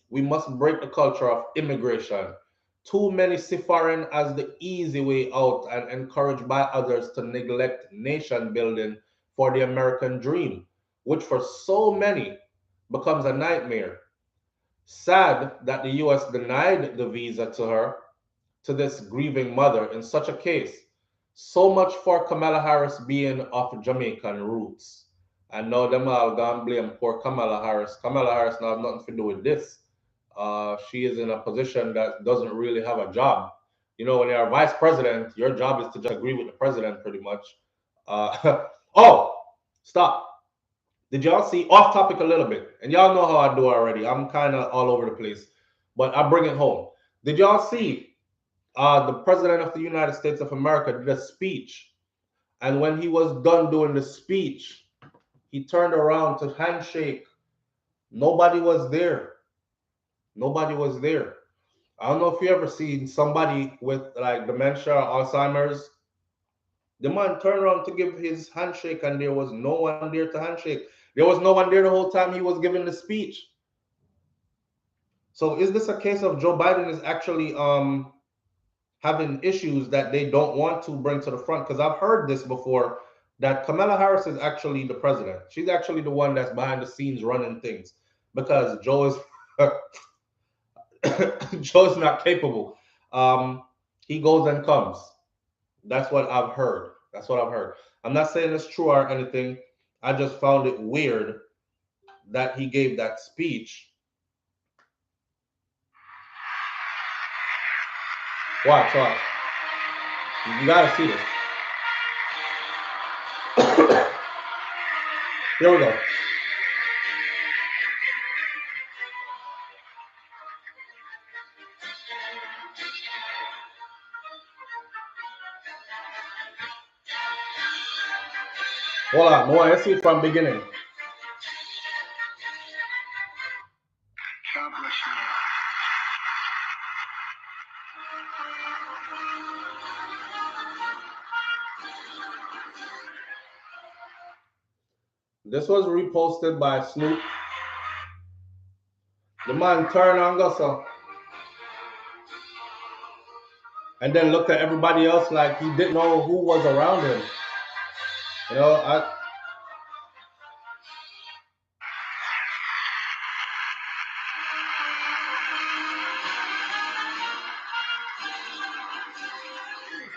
we must break the culture of immigration. Too many see foreign as the easy way out and encouraged by others to neglect nation building for the American dream, which for so many becomes a nightmare. Sad that the US denied the visa to her, to this grieving mother in such a case. So much for Kamala Harris being of Jamaican roots. And now them all gonna blame poor Kamala Harris. Kamala Harris now have nothing to do with this. She is in a position that doesn't really have a job. When you're a vice president, your job is to just agree with the president pretty much. Oh, stop. Did y'all see off topic a little bit? And y'all know how I do already. I'm kind of all over the place, but I bring it home. Did y'all see the president of the United States of America did a speech, and when he was done doing the speech, he turned around to handshake. Nobody was there. Nobody was there. I don't know if you ever seen somebody with like dementia or Alzheimer's. The man turned around to give his handshake, and there was no one there to handshake. There was no one there the whole time he was giving the speech. So is this a case of Joe Biden is actually having issues that they don't want to bring to the front? Because I've heard this before that Kamala Harris is actually the president. She's actually the one that's behind the scenes running things because Joe is Joe is not capable. He goes and comes. That's what I've heard. That's what I've heard. I'm not saying it's true or anything. I just found it weird that he gave that speech. Watch. You gotta see this. Here we go. Hold on, more. Let's see it from beginning. This was reposted by Snoop. The man turned on Gusso and then looked at everybody else like he didn't know who was around him.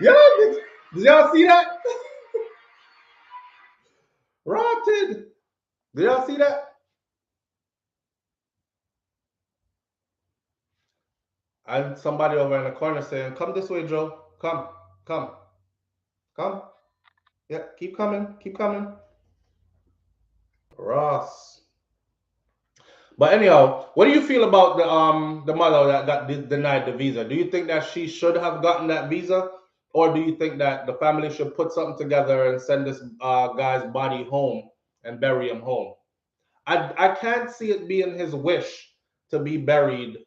Yeah, did y'all see that? Rotted. Did y'all see that? And somebody over in the corner saying, "Come this way, Joe. Come. Yeah, keep coming. Ross." But anyhow, what do you feel about the mother that got denied the visa? Do you think that she should have gotten that visa, or do you think that the family should put something together and send this guy's body home and bury him home? I can't see it being his wish to be buried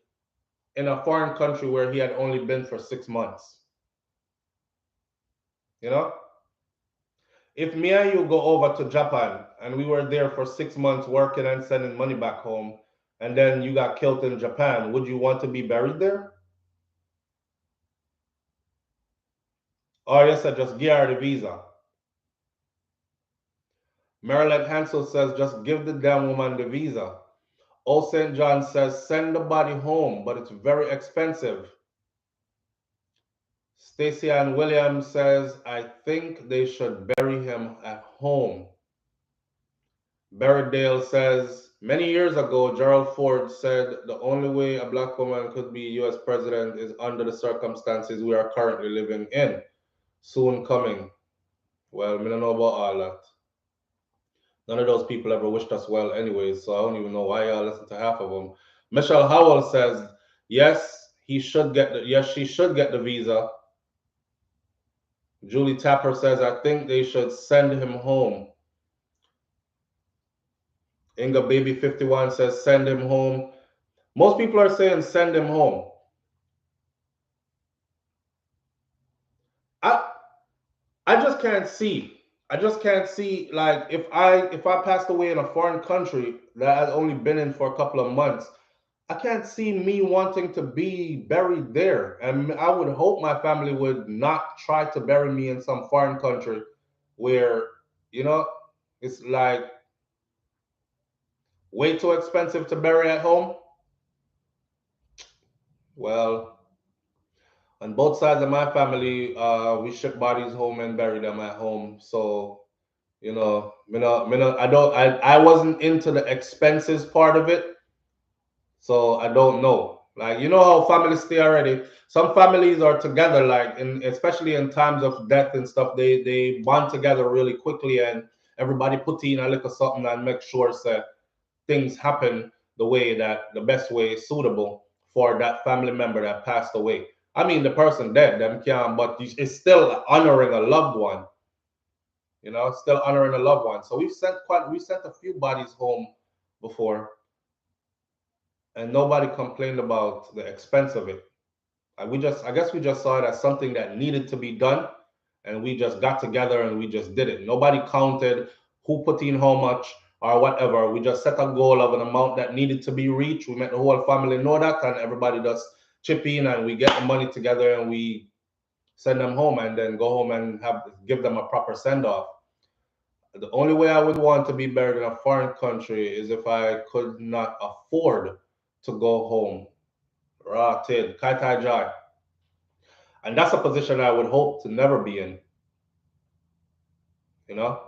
in a foreign country where he had only been for 6 months. You know, if me and you go over to Japan and we were there for 6 months working and sending money back home, and then you got killed in Japan, would you want to be buried there? Or yes, I just give her the visa. Marilyn Hansel says, just give the damn woman the visa. O St. John says, send the body home, but it's very expensive. Stacey Ann Williams says, I think they should bury him at home. Berrydale says, many years ago, Gerald Ford said the only way a black woman could be US president is under the circumstances we are currently living in. Soon coming. Well, I don't know about all that. None of those people ever wished us well anyways, so I don't even know why y'all listen to half of them. Michelle Howell says, yes, she should get the visa. Julie Tapper says, I think they should send him home. Inga Baby 51 says, send him home. Most people are saying send him home. I I just can't see. I just can't see, like, if I passed away in a foreign country that I'd only been in for a couple of months, I can't see me wanting to be buried there. And I would hope my family would not try to bury me in some foreign country where, you know, it's like way too expensive to bury at home. Well, on both sides of my family, we ship bodies home and bury them at home. So, I wasn't into the expenses part of it. So I don't know. Like, you know how families stay already. Some families are together, like especially in times of death and stuff, they bond together really quickly and everybody put in a little something and make sure that things happen the best way suitable for that family member that passed away. I mean, the person dead, them can, but it's still honoring a loved one, still honoring a loved one. So we sent a few bodies home before, and nobody complained about the expense of it. I guess we just saw it as something that needed to be done, and we just got together and we just did it. Nobody counted who put in how much or whatever. We just set a goal of an amount that needed to be reached. We made the whole family know that, and everybody just chip in, and we get the money together and we send them home, and then go home and give them a proper send off. The only way I would want to be buried in a foreign country is if I could not afford to go home. Rotted, Kai Tai Jai. And that's a position I would hope to never be in. You know,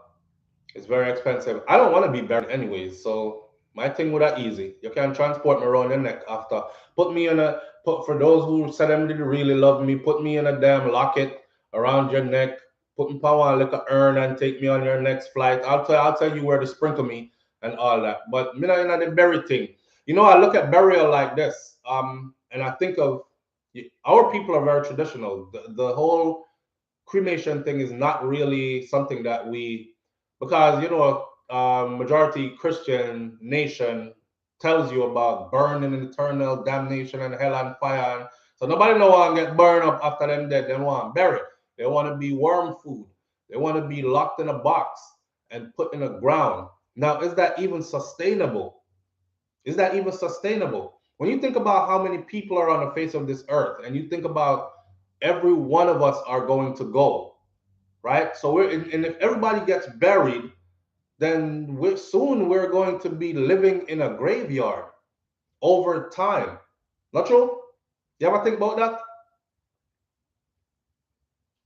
it's very expensive. I don't want to be buried anyways, so my thing would that easy. You can transport me around your neck after. Put for those who said them did really love me, put me in a damn locket around your neck, put me power like a urn and take me on your next flight. I'll tell you where to sprinkle me and all that. But me not in the bury thing. I look at burial like this. And I think of our people are very traditional. The whole cremation thing is not really something that because majority Christian nation tells you about burning in eternal damnation and hell and fire. So nobody no want to get burned up after them dead. They want buried. They want to be worm food. They want to be locked in a box and put in the ground. Now, is that even sustainable? Is that even sustainable? When you think about how many people are on the face of this earth, and you think about every one of us are going to go, right? So and if everybody gets buried, then we're going to be living in a graveyard over time. Not true? You ever think about that?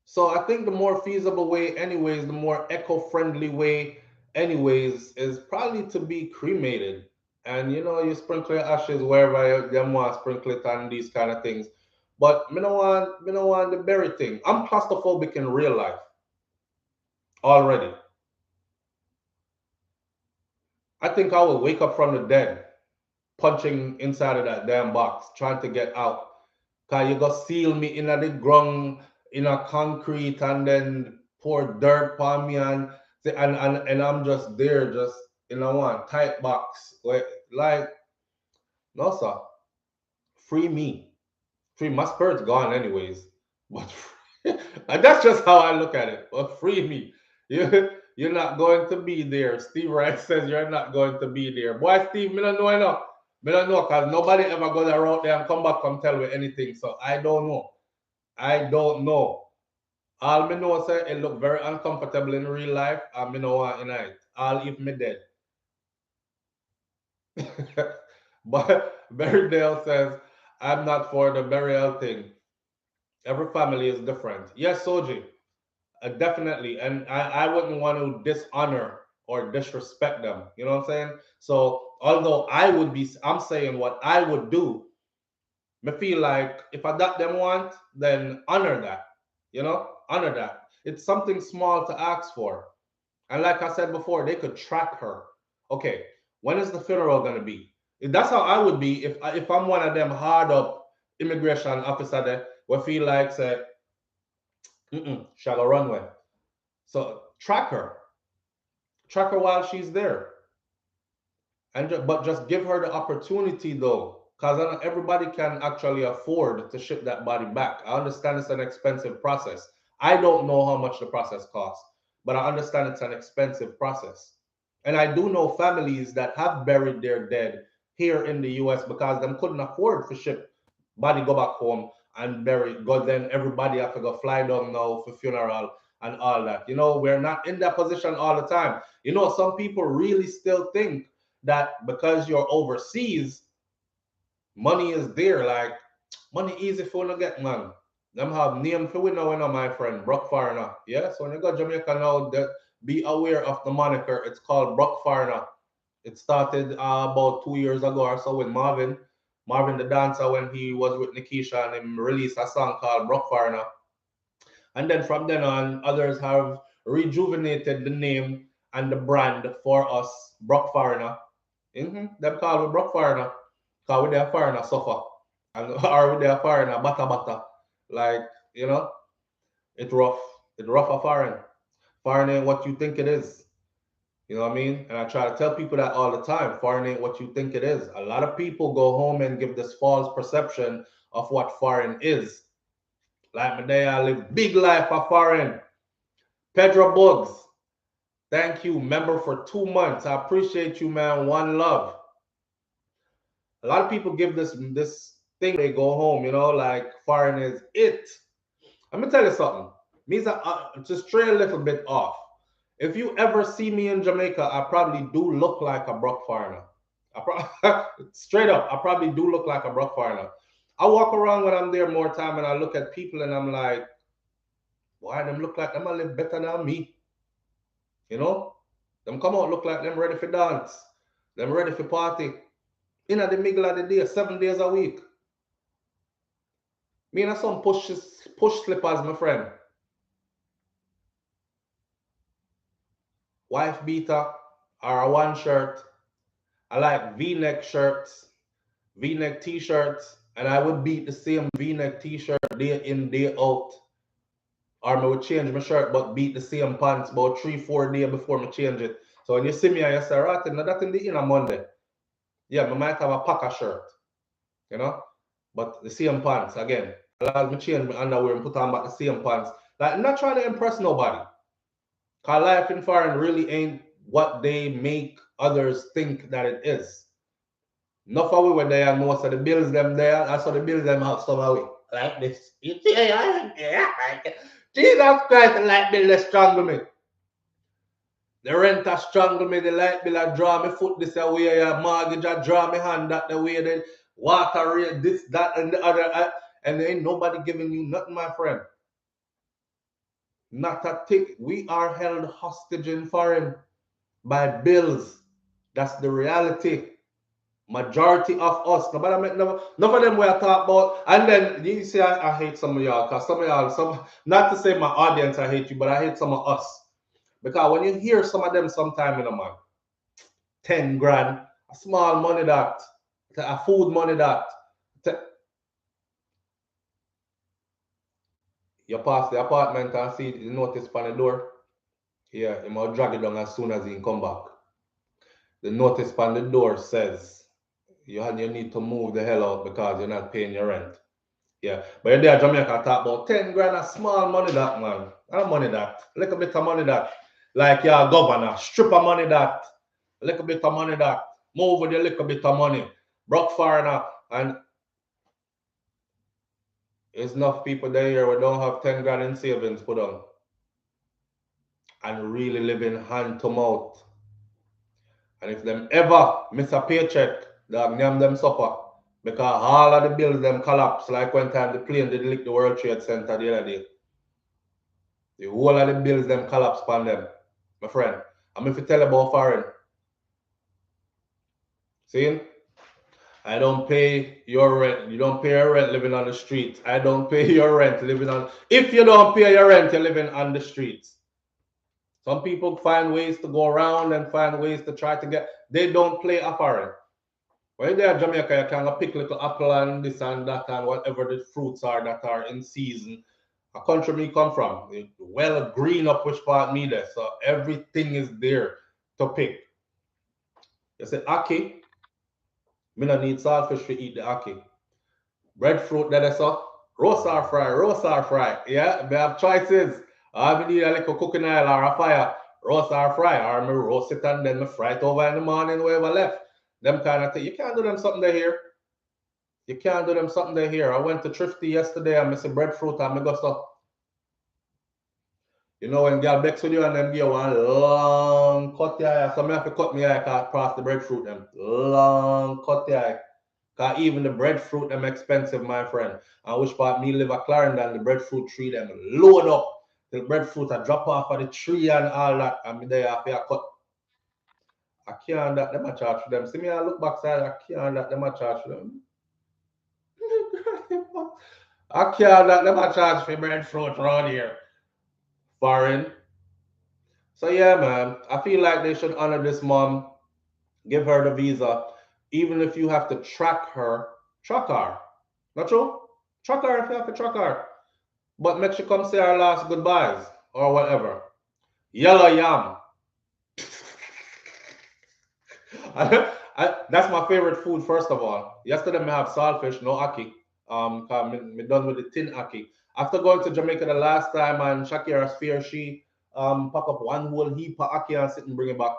So I think the more feasible way, anyways, the more eco-friendly way, anyways, is probably to be cremated. And you sprinkle your ashes wherever you want to sprinkle it and these kind of things. But me no want the bury thing. I'm claustrophobic in real life already. I think I will wake up from the dead. punching inside of that damn box, trying to get out. Cause you go seal me in the ground, in a concrete, and then pour dirt on me, and I'm just there, just in a one tight box. Like, no sir, free me. Free my spirit's gone anyways. But and that's just how I look at it. But free me. You're not going to be there. Steve Wright says you're not going to be there. Boy, Steve, me don't know enough. Me don't know because nobody ever goes around there and come back and tell me anything. So I don't know. I don't know. All me know say it look very uncomfortable in real life and me know want in it. All if me dead. But Berrydale says, I'm not for the burial thing. Every family is different. Yes, Soji, definitely. And I wouldn't want to dishonor or disrespect them. You know what I'm saying? So, although I'm saying what I would do, me feel like if I got them want, then honor that. Honor that. It's something small to ask for. And like I said before, they could track her. Okay, when is the funeral gonna be? That's how I would be if I'm one of them hard up immigration officer that would feel like say, shall I runway. So track her while she's there, but just give her the opportunity though, because not everybody can actually afford to ship that body back. I understand it's an expensive process. I don't know how much the process costs, but I understand it's an expensive process. And I do know families that have buried their dead here in the US because them couldn't afford to ship body go back home and bury it. God, then everybody have to go fly down now for funeral and all that. We're not in that position all the time. Some people really still think that because you're overseas, money is there. Like, money easy for you to get, man. Them have name for we know, my friend, Brock Foreigner. Yeah, so when you go to Jamaica now, be aware of the moniker. It's called Brock Foreigner. It started about 2 years ago or so with Marvin the dancer, when he was with Nikisha, and he released a song called Brock Foreigner. And then from then on, others have rejuvenated the name and the brand for us, Brock Foreigner. Them call we Brock Foreigner. Because we there foreigner suffer. And or we there foreigner bata. Like, it's rough. It's rough for foreign. Foreign ain't what you think it is. You know what I mean? And I try to tell people that all the time. Foreign ain't what you think it is. A lot of people go home and give this false perception of what foreign is. Like my day, I live big life of foreign. Pedro Bugs, thank you. Member for 2 months. I appreciate you, man. One love. A lot of people give this thing they go home, like foreign is it. Let me tell you something. Means to stray a little bit off. If you ever see me in Jamaica, I probably do look like a Brock foreigner. Straight up, I probably do look like a Brock foreigner. I walk around when I'm there more time and I look at people and I'm like, why them look like them a live better than me? Them come out look like them ready for dance. Them ready for party. In the middle of the day, 7 days a week. Me and some push slippers, my friend. Wife beater or a one shirt. I like V-neck shirts, V-neck t-shirts, and I would beat the same V-neck t-shirt day in, day out. Or I would change my shirt but beat the same pants about 3-4 days before I change it. So when you see me and you say, right, now that in the in a Monday. Yeah, I might have a packer shirt, but the same pants again. Allows me change my underwear and put on back the same pants. Like, I'm not trying to impress nobody. Cause life in foreign really ain't what they make others think that it is. Enough of we were there and most of the bills them there. That's what the bills them have some of it. Like this. You see, Jesus Christ, the light bill that strangle me. The rent a strangle me, the light bill a draw me foot this away, your mortgage a draw me hand that the way, the water rate, this, that, and the other. And there ain't nobody giving you nothing, my friend. Not a tick. We are held hostage in foreign by bills. That's the reality. Majority of us. None of them we are talk about. And then you see, I hate some of y'all, because some of y'all, not to say my audience I hate you, but I hate some of us. Because when you hear some of them sometime in a month, 10 grand, a small money that. A food money that you pass the apartment and see the notice on the door. Yeah, he might drag it down as soon as he come back. The notice on the door says you need to move the hell out because you're not paying your rent. Yeah, but you're there, Jamaica talk about 10 grand, a small money that, man. A money that, a little bit of money that. Like your governor, strip of money that, a little bit of money that. Move with a little bit of money. Broke foreigner, and there's enough people there here who don't have 10 grand in savings put on. And really living hand to mouth. And if them ever miss a paycheck, they'll name them supper. Because all of the bills them collapse, like when time the plane did lick the World Trade Center the other day. The whole of the bills them collapse upon them, my friend. I'm if you tell about foreign. See? I don't pay your rent. You don't pay your rent living on the streets. I don't pay your rent living on. If you don't pay your rent, you're living on the streets. Some people find ways to go around and find ways to try to get. They don't play a foreign. When they're in Jamaica, you can pick little apple and this and that and whatever the fruits are that are in season. A country me come from, well green up which part me there. So everything is there to pick. You say ackee, me no need saltfish to eat the ackee. Breadfruit that I saw, roast or fry. Yeah, we have choices. I need a little cooking oil or a fire, roast or fry, or me roast it and then me fry it over in the morning wherever left. Them kind of thing. You can't do them something there here. You can't do them something there here. I went to Thrifty yesterday and I said breadfruit and I got stuff. You know when girl bex with you and them give one long cut your eye. So I have to cut my eye across the breadfruit them. Long cut your eye. Cause even the breadfruit them expensive, my friend. And which part me live at Clarendon, the breadfruit tree them load up. The breadfruit I drop off of the tree and all that. And me there after I cut. I can't that them a charge for them. See me I look backside, I can't that them a charge for them. I can't that them a charge for breadfruit around here. Foreign. So yeah, man, I feel like they should honor this mom, give her the visa, even if you have to track her. Not true? Track her if you have to track her. But make sure come say our last goodbyes or whatever. Yellow yam. That's my favorite food, first of all. Yesterday, I have saltfish, no ackee. Me done with the tin ackee. After going to Jamaica the last time and Shakira's fear, she pack up one whole heap of ackee and sit and bring it back.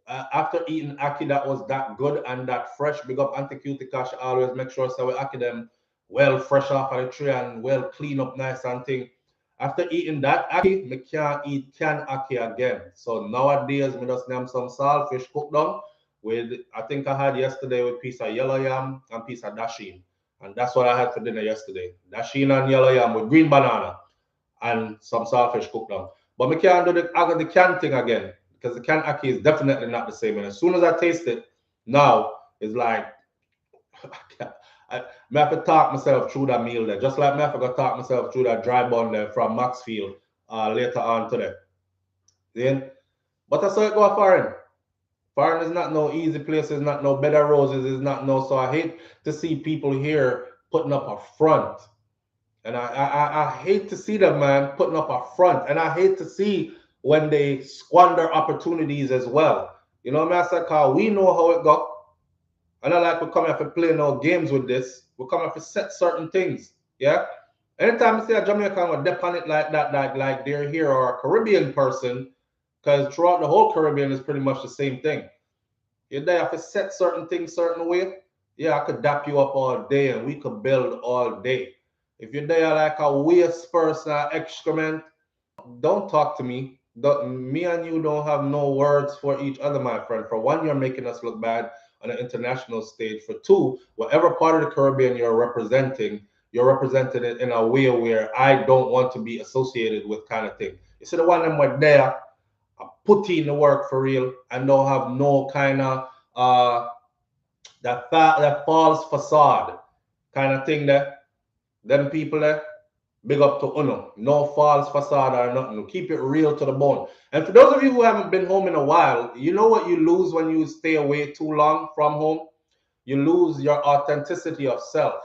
After eating ackee that was that good and that fresh, big up Auntie Cutie Cash, always make sure so we ackee them well fresh off of the tree and well clean up nice and thing. After eating that ackee, me can't eat canned ackee again. So nowadays, me just name some saltfish cooked down with, I think I had yesterday with piece of yellow yam and piece of dasheen. And that's what I had for dinner yesterday. Dasheen and yellow yam with green banana and some saltfish cooked down. But me can't do the canned thing again because the canned ackee is definitely not the same. And as soon as I taste it, now it's like I have to talk myself through that meal there. Just like I have to talk myself through that dry bun there from Maxfield later on today. Then, but that's how it go foreign. Foreign is not no easy place, it's not no bed of roses, it's not no. So I hate to see people here putting up a front. And I hate to see them, man, putting up a front. And I hate to see when they squander opportunities as well. You know what I mean? Because we know how it got. And I like we come here to play no games with this. We come here to set certain things. Yeah. Anytime you see a Jamaican would dip on it like that, like they're here, or a Caribbean person, because throughout the whole Caribbean is pretty much the same thing. You're there have to set certain things certain way. Yeah, I could dap you up all day and we could build all day. If you're there like a waste person, excrement, don't talk to me. Me and you don't have no words for each other, my friend. For one, you're making us look bad on an international stage. For two, whatever part of the Caribbean you're representing it in a way where I don't want to be associated with, kind of thing. You see, the one them were there, put in the work for real, and don't have no kind of that false facade kind of thing there. Them people there, big up to Uno. No false facade or nothing. Keep it real to the bone. And for those of you who haven't been home in a while, you know what you lose when you stay away too long from home? you lose your authenticity of self.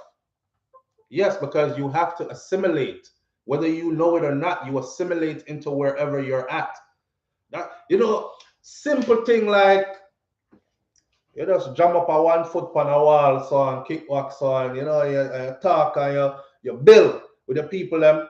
Yes, because you have to assimilate. Whether you know it or not, you assimilate into wherever you're at. That, simple thing like you just jump up a 1 foot on a wall, so and kickbox, so and you talk and you build with the people them.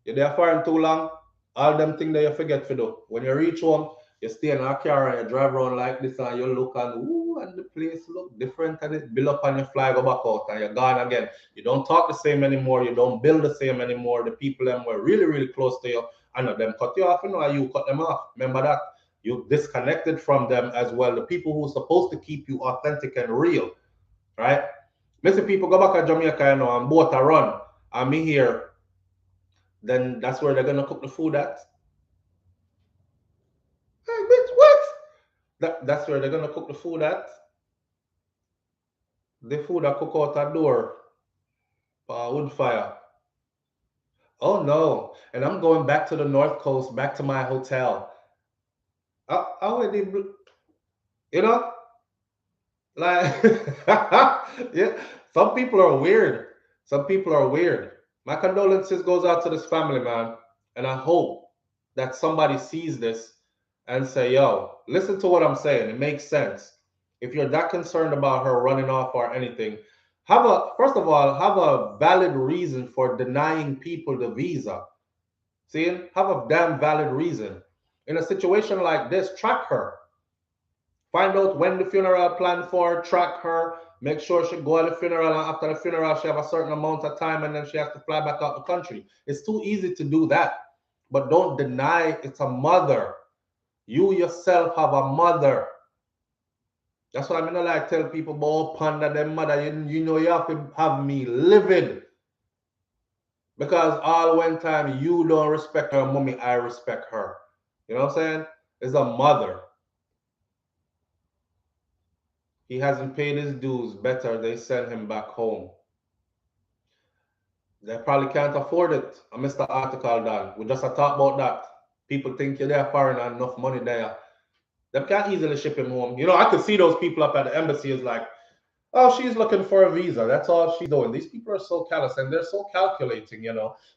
You're there for too long, all them things that you forget to do. When you reach home, you stay in a car and you drive around like this and you look and the place look different and it build up and you fly go back out and you're gone again. You don't talk the same anymore, you don't build the same anymore. The people them were really, really close to you. I know them cut you off, and you cut them off. Remember that? You disconnected from them as well. The people who are supposed to keep you authentic and real, right? Many people go back to Jamaica, and boat a run. And me here, then that's where they're gonna cook the food at. Hey, bitch, what? That's where they're gonna cook the food at. The food I cook out a door for wood fire. Oh no. And I'm going back to the North Coast, back to my hotel. I already, you know, like, yeah, some people are weird. Some people are weird. My condolences goes out to this family, man. And I hope that somebody sees this and say, yo, listen to what I'm saying. It makes sense. If you're that concerned about her running off or anything, first of all, have a valid reason for denying people the visa. See, have a damn valid reason. In a situation like this, track her. Find out when the funeral planned for, track her, make sure she go to the funeral, and after the funeral, she have a certain amount of time, and then she has to fly back out the country. It's too easy to do that. But don't deny it's a mother. You yourself have a mother. That's why I'm gonna like tell people about panda them mother. You have to have me livid. Because all one time you don't respect her mommy, I respect her. You know what I'm saying? It's a mother. He hasn't paid his dues. Better they send him back home. They probably can't afford it. I missed the article done. We just talk about that. People think you're there foreign and enough money there. They can't easily ship him home. I could see those people up at the embassy is like, oh, she's looking for a visa. That's all she's doing. These people are so callous and they're so calculating,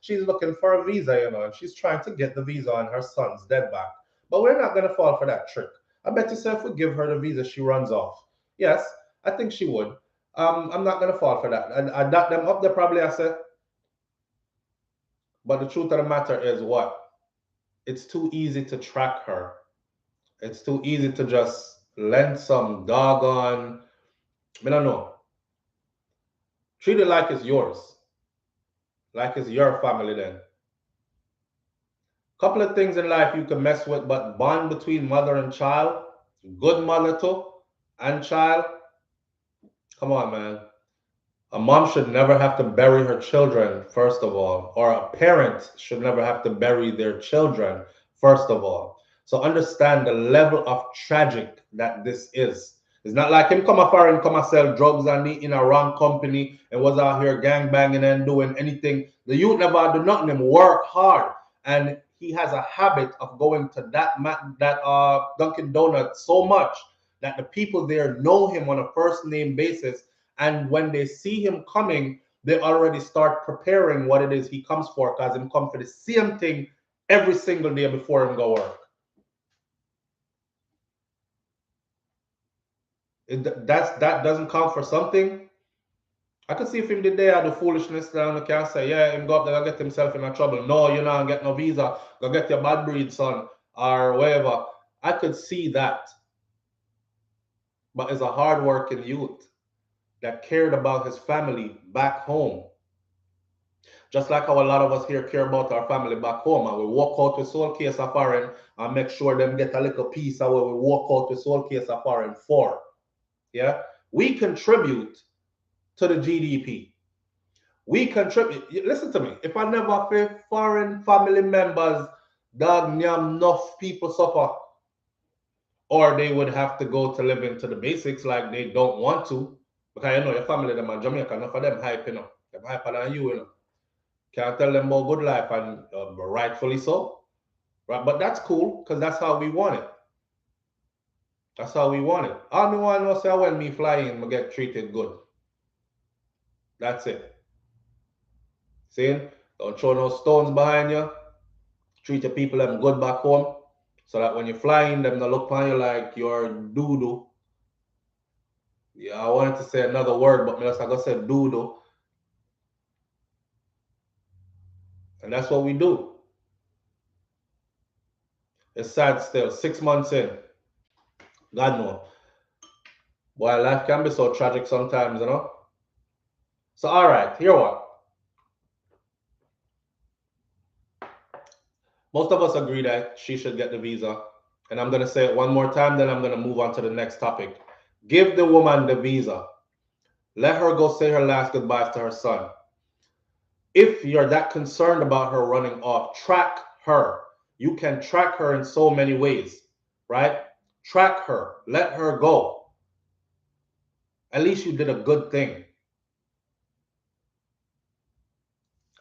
She's looking for a visa, and she's trying to get the visa on her son's dead back. But we're not going to fall for that trick. I bet you if we give her the visa, she runs off. Yes, I think she would. I'm not going to fall for that. And I dot them up there probably, I said. But the truth of the matter is what? It's too easy to track her. It's too easy to just lend some doggone, I don't know. Treat it like it's yours. Like it's your family then. Couple of things in life you can mess with, but bond between mother and child, good mother too, and child. Come on, man. A mom should never have to bury her children, first of all, or a parent should never have to bury their children, first of all. So understand the level of tragic that this is. It's not like him come afar and come and sell drugs and in a wrong company and was out here gang banging and doing anything. The youth never do nothing. Him work hard, and he has a habit of going to that Dunkin' Donuts so much that the people there know him on a first name basis. And when they see him coming, they already start preparing what it is he comes for, because him come for the same thing every single day before him go work. That doesn't count for something. I could see if him did there the foolishness down, you can say, yeah, him go up there and get himself in a trouble. No, you're not get no visa. Go get your bad breed, son, or whatever. I could see that. But as a hardworking youth that cared about his family back home, just like how a lot of us here care about our family back home, and we walk out with soul case of foreign and make sure them get a little piece of what we walk out with soul case of foreign for. Yeah, we contribute to the GDP. We contribute. Listen to me. If I never pay foreign family members, dog, enough people suffer, or they would have to go to live into the basics like they don't want to, because your family them are Jamaican, enough of them hype, them hyper than you, Can't tell them about good life, and rightfully so. Right? But that's cool because that's how we want it. That's how we want it. All me want to know say when me fly in, I get treated good. That's it. See? Don't throw no stones behind you. Treat your people them good back home. So that when you fly in, them they look upon you like you're doo-doo. Yeah, I wanted to say another word, but I just like I said doo-doo. And that's what we do. It's sad still. 6 months in. God knows. Boy, life can be so tragic sometimes, you know? So, all right, here what? Most of us agree that she should get the visa. And I'm going to say it one more time, then I'm going to move on to the next topic. Give the woman the visa. Let her go say her last goodbyes to her son. If you're that concerned about her running off, track her. You can track her in so many ways, right? Track her. Let her go. At least you did a good thing.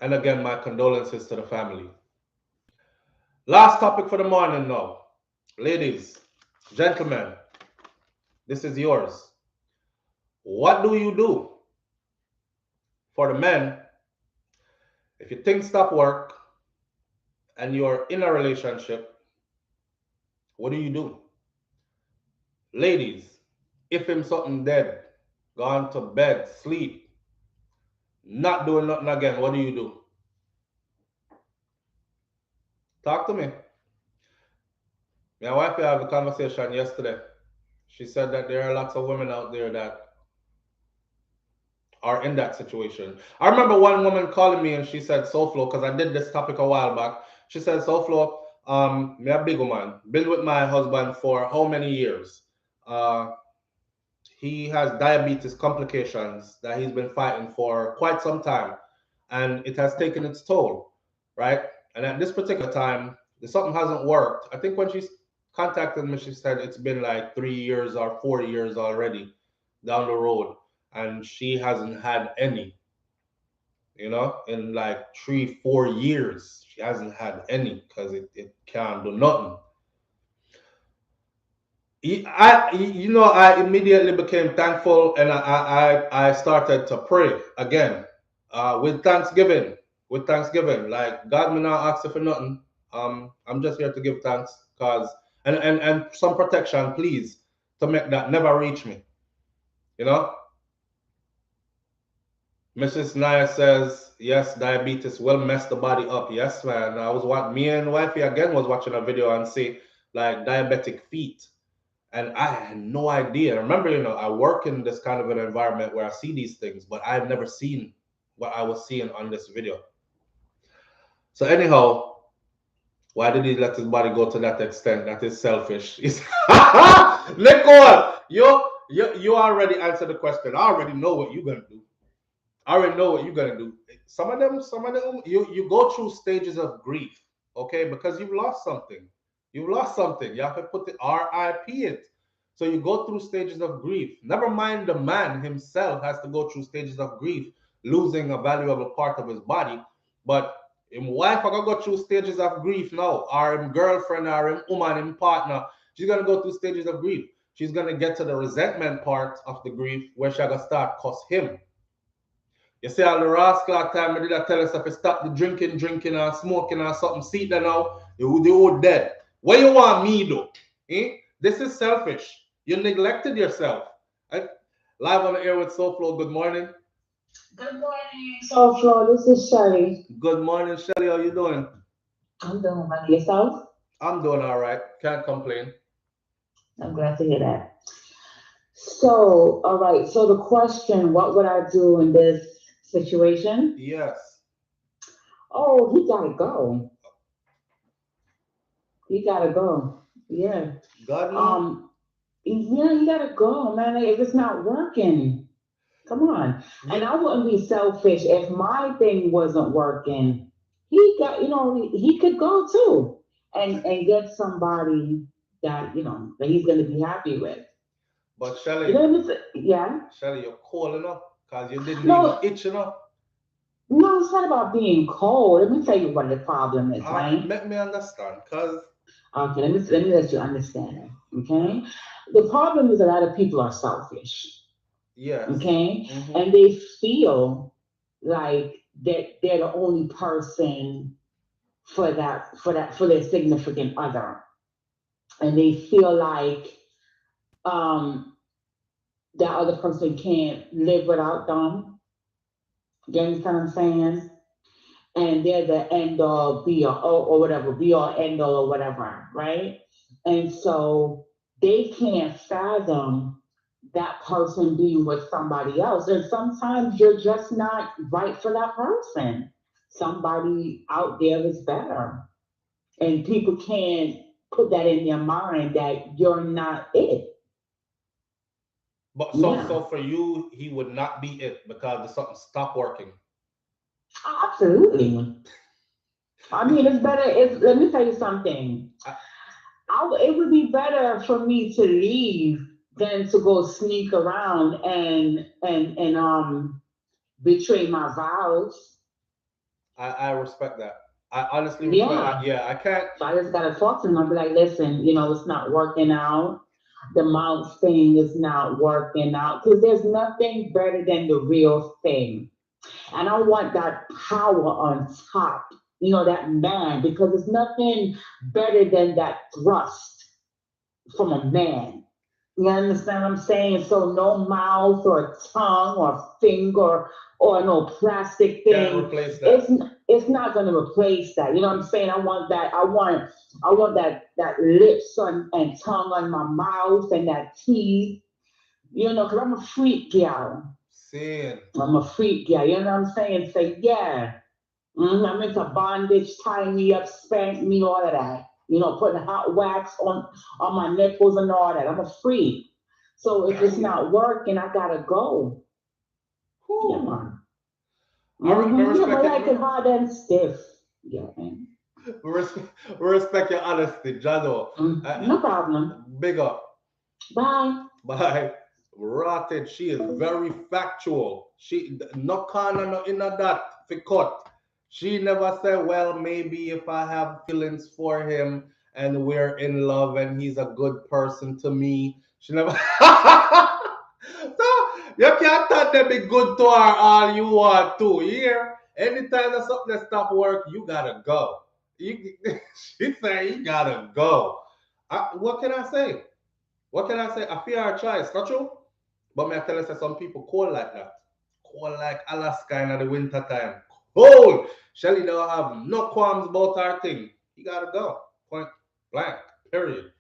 And again, my condolences to the family. Last topic for the morning now. Ladies, gentlemen, this is yours. What do you do for the men if you think stop work and you're in a relationship? What do you do? Ladies, if him something dead, gone to bed, sleep, not doing nothing again, what do you do? Talk to me. My wife and I had a conversation yesterday. She said that there are lots of women out there that are in that situation. I remember one woman calling me and she said, SouFlo, because I did this topic a while back. She said, SouFlo, me a big woman, been with my husband for how many years? He has diabetes complications that he's been fighting for quite some time, and it has taken its toll, right? And at this particular time, something hasn't worked. I think when she contacted me, she said it's been like 3 years or 4 years already down the road, and she hasn't had any, in like 3 4 years. She hasn't had any because it can't do nothing. I immediately became thankful, and I started to pray again with Thanksgiving. With Thanksgiving, like God, me not asking for nothing. I'm just here to give thanks, cause and some protection, please, to make that never reach me. You know, Mrs. Naya says yes, diabetes will mess the body up. Yes, man. I was what me and wifey again was watching a video and see like diabetic feet. And I had no idea. Remember, I work in this kind of an environment where I see these things, but I've never seen what I was seeing on this video. So anyhow, why did he let his body go to that extent? That is selfish. Nicole, you already answered the question. I already know what you're gonna do. I already know what you're gonna do. Some of them, you go through stages of grief, okay, because you've lost something. You've lost something. You have to put the RIP it. So you go through stages of grief. Never mind the man himself has to go through stages of grief, losing a valuable part of his body. But him wife are gonna go through stages of grief now, or him girlfriend, or him woman, him partner. She's gonna go through stages of grief. She's gonna get to the resentment part of the grief where she's gonna start cuss him. You see all the rascal time, I did I tell us if you stop the drinking and smoking or something, see that now, you all dead. What you want me do? This is selfish. You neglected yourself. Live on the air with SouFlo, good morning. Good morning, SouFlo. This is Shelly. Good morning, Shelly. How you doing? I'm doing well. Yourself? I'm doing all right. Can't complain. I'm glad to hear that. So, all right. So the question, what would I do in this situation? Yes. Oh, he gotta go. He gotta go. Yeah. God knows. Yeah, you gotta go, man. If it's not working, come on. And I wouldn't be selfish if my thing wasn't working. He got, he could go too, and get somebody that that he's gonna be happy with. But You Shelly, know what I'm saying? Yeah. Shelly, you're cold enough because you didn't even No, itch enough. no, it's not about being cold. Let me tell you what the problem is, right? Make me understand, because Okay, let me let you understand. Okay, The problem is a lot of people are selfish. Yes. Okay, Mm-hmm. and they feel like that they're the only person for their significant other, and they feel like um that other person can't live without them. You understand what I'm saying? And they're the end all be all or whatever, be all end all or whatever, right? And so they can't fathom that person being with somebody else. And sometimes you're just not right for that person. Somebody out there is better. And people can't put that in their mind that you're not it. But Yeah, so for you, he would not be it because the something stopped working. absolutely. I mean, it's better. Let me tell you something. I, It would be better for me to leave than to go sneak around and betray my vows. I respect that. I honestly respect that. Yeah. Yeah, I can't. So I just gotta talk to them. I'll be like, listen, it's not working out. The mouse thing is not working out. Because there's nothing better than the real thing. And I want that power on top, that man, because there's nothing better than that thrust from a man. You understand what I'm saying? So no mouth or tongue or finger or no plastic Can't thing. replace that. It's not going to replace that. You know what I'm saying? I want that. I want that lips and tongue on my mouth and that teeth. Because I'm a freak gal. Seeing. I'm a freak gal. You know what I'm saying? Say yeah. I'm into bondage, tie me up, spank me, all of that. Putting hot wax on my nipples and all that. I'm a freak. So if it's Damn. not working, I gotta go. Yeah, Whew. man. I Yeah, respect but it. like it hard and stiff. Yeah, man. We respect your honesty, Jado. No problem. Big up. Bye. By Rotted, she is very factual. She no corner, no in that for cut. She never said, well, maybe if I have feelings for him and we're in love and he's a good person to me. She never. So you can't tell them be good to her all you want to. Here, anytime there's something that stop work, you gotta go. You, she say you gotta go. What can I say? What can I say? I fear our choice, not true? But me I tell you say some people cold like that. Cold like Alaska in the winter time. Cold. Shelly don't have no qualms about our thing. You gotta go. Point blank. Period.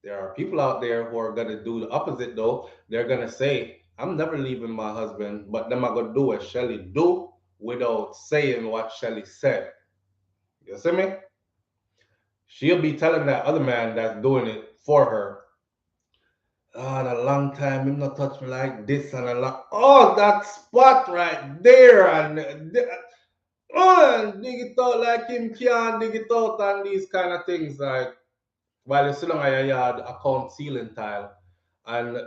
There are people out there who are gonna do the opposite though. They're gonna say, I'm never leaving my husband, but them are gonna do what Shelly do without saying what Shelly said. You see me? She'll be telling that other man that's doing it for her, oh, in a long time, him not touch me like this and a lot. Oh, that spot right there and dig it out like him can dig it out and these kind of things. Like while you're sitting on your yard, account ceiling tile and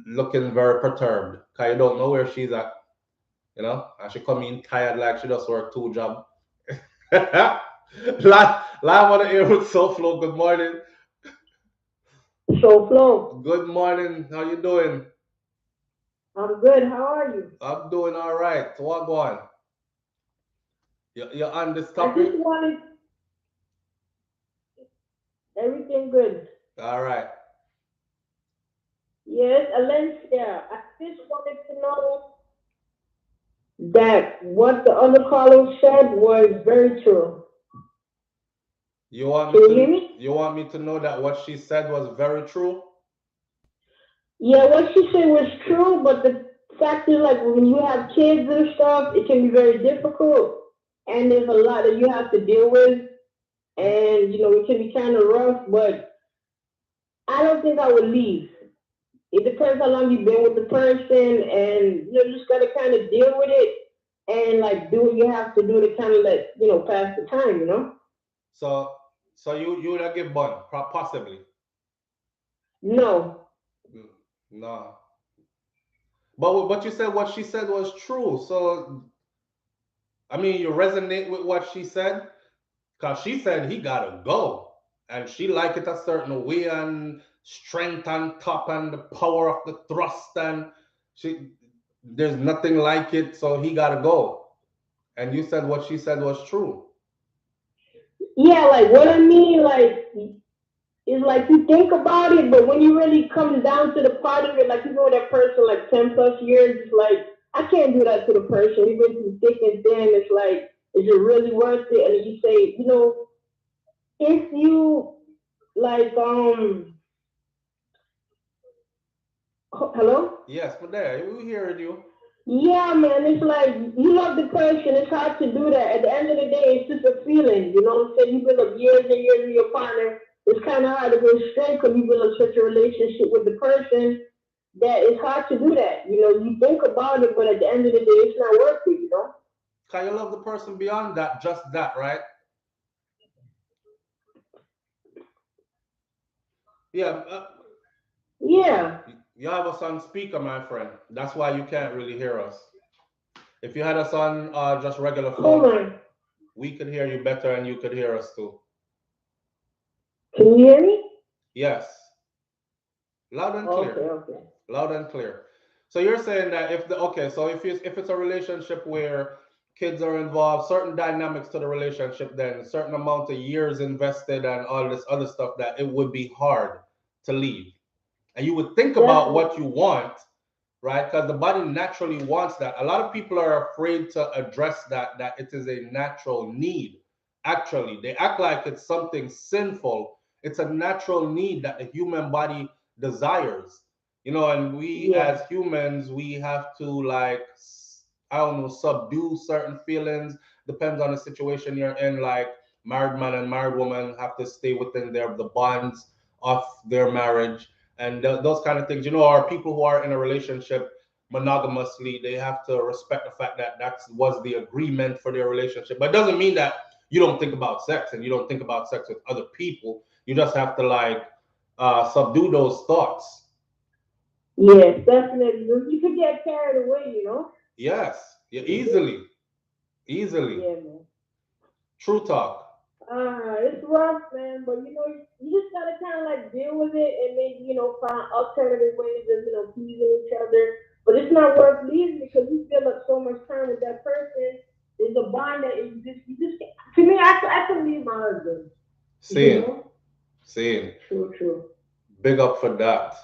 looking very perturbed because you don't know where she's at, and she come in tired like she just worked two jobs. Live on the air with SouFLo. Good morning. SouFLo, Good morning. How you doing? I'm good. How are you? I'm doing all right. What going? You're on this I topic? just wanted everything good. All right. Yes, Alencia, I just wanted to know that what the other caller said was very true. You want me Can you hear to me? you want me to know that what she said was very true? Yeah, what she said was true, but the fact is, like, when you have kids and stuff, it can be very difficult, and there's a lot that you have to deal with, and it can be kind of rough. But I don't think I would leave. It depends how long you've been with the person, and you just gotta kind of deal with it and like do what you have to do to kind of let pass the time. So you would give bun, possibly. No, Mm, no. But you said what she said was true. So I mean you resonate with what she said? Cause she said he gotta go. and she like it a certain way and strength on top and the power of the thrust and she there's nothing like it, so he gotta go. And you said what she said was true. Yeah, like what I mean, like is like you think about it, but when you really comes down to the part of it, like you know that person like 10 plus years, it's like I can't do that to the person. Even through thick and thin, it's like, is it really worth it? And you say, if you like hello? Yes, but there, we hearing you. Yeah, man, it's like you love the person. It's hard to do that. At the end of the day, it's just a feeling. You know what I'm saying? You build up years and years with your partner. It's kind of hard to go straight because you build up such a relationship with the person that it's hard to do that. You think about it, but at the end of the day, it's not worth it. Can you love the person beyond that, just that, right? Yeah, Yeah. you have us on speaker, my friend. That's why you can't really hear us. If you had us on just regular Hold phone, on. we could hear you better and you could hear us too. Can you hear me? Yes, loud and Okay, clear. okay. Loud and clear. So you're saying that if the okay, so if it's a relationship where kids are involved, certain dynamics to the relationship, then a certain amount of years invested and all this other stuff, that it would be hard to leave. And you would think about Definitely. what you want, right? Because the body naturally wants that. A lot of people are afraid to address that it is a natural need. Actually, they act like it's something sinful. It's a natural need that the human body desires. And we Yeah. as humans, we have to like I don't know, subdue certain feelings. Depends on the situation you're in. Like married man and married woman have to stay within the bonds of their marriage and those kind of things. Or people who are in a relationship monogamously, they have to respect the fact that that was the agreement for their relationship. But it doesn't mean that you don't think about sex and you don't think about sex with other people. You just have to like subdue those thoughts. Yes, definitely. You could get carried away. Yes, yeah, You just, easily, easily. yeah, man. True talk. It's rough, man, but you just gotta kind of like deal with it and maybe find alternative ways of pleasing each other. But it's not worth leaving because you spend up so much time with that person. There's a bond that you just to me. I couldn't leave my husband. You Same, know, same. true, true. Big up for that.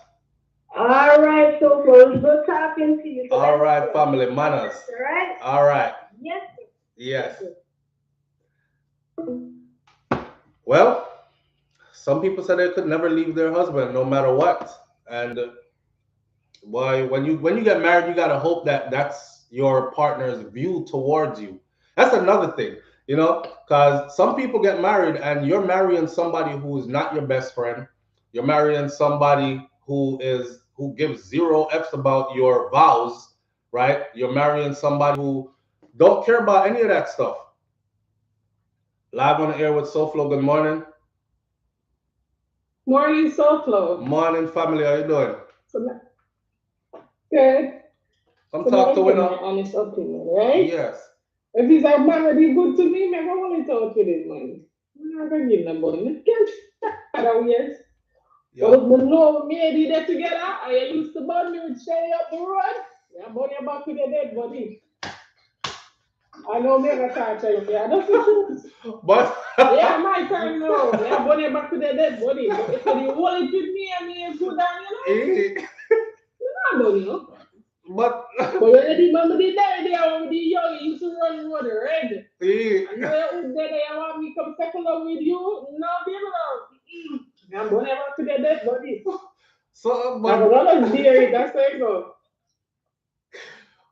All right, so well, it's good talking to you. So All let me right, go. family All manners. right, all right. All right. Yes, sir. Yes, Yes. sir. Well, some people say they could never leave their husband no matter what. And why when you get married, you gotta hope that that's your partner's view towards you. That's another thing, because some people get married and you're marrying somebody who is not your best friend. You're marrying somebody who gives zero f's about your vows, right? You're marrying somebody who don't care about any of that stuff. Live on the air with SouFlo. Good morning. Morning, SouFLo. Morning, family. How you doing? So, good. Come So let talk me to we give my now. honest opinion, right? Yes. If he's a man that be good to me, maybe I want to talk to this man. I'm not gonna give them money. Can't start out, yes. Yeah. But we know me and you there together. I used to burn me with Shelly up the road. Yeah, burn your back with a dead body. I know me gonna talk to you. Yeah, that's the truth. But Yeah, my time now. Yeah, burn your back with a dead body. But if you hold it with me, I mean, good on eh, I don't know. but But when I remember the day they are with the young, you used to run with the red. eh, I know you there they want me come settle along with you. No, baby, no. I'm going back to the dead body. so I'm but gonna dear it, that's how it go.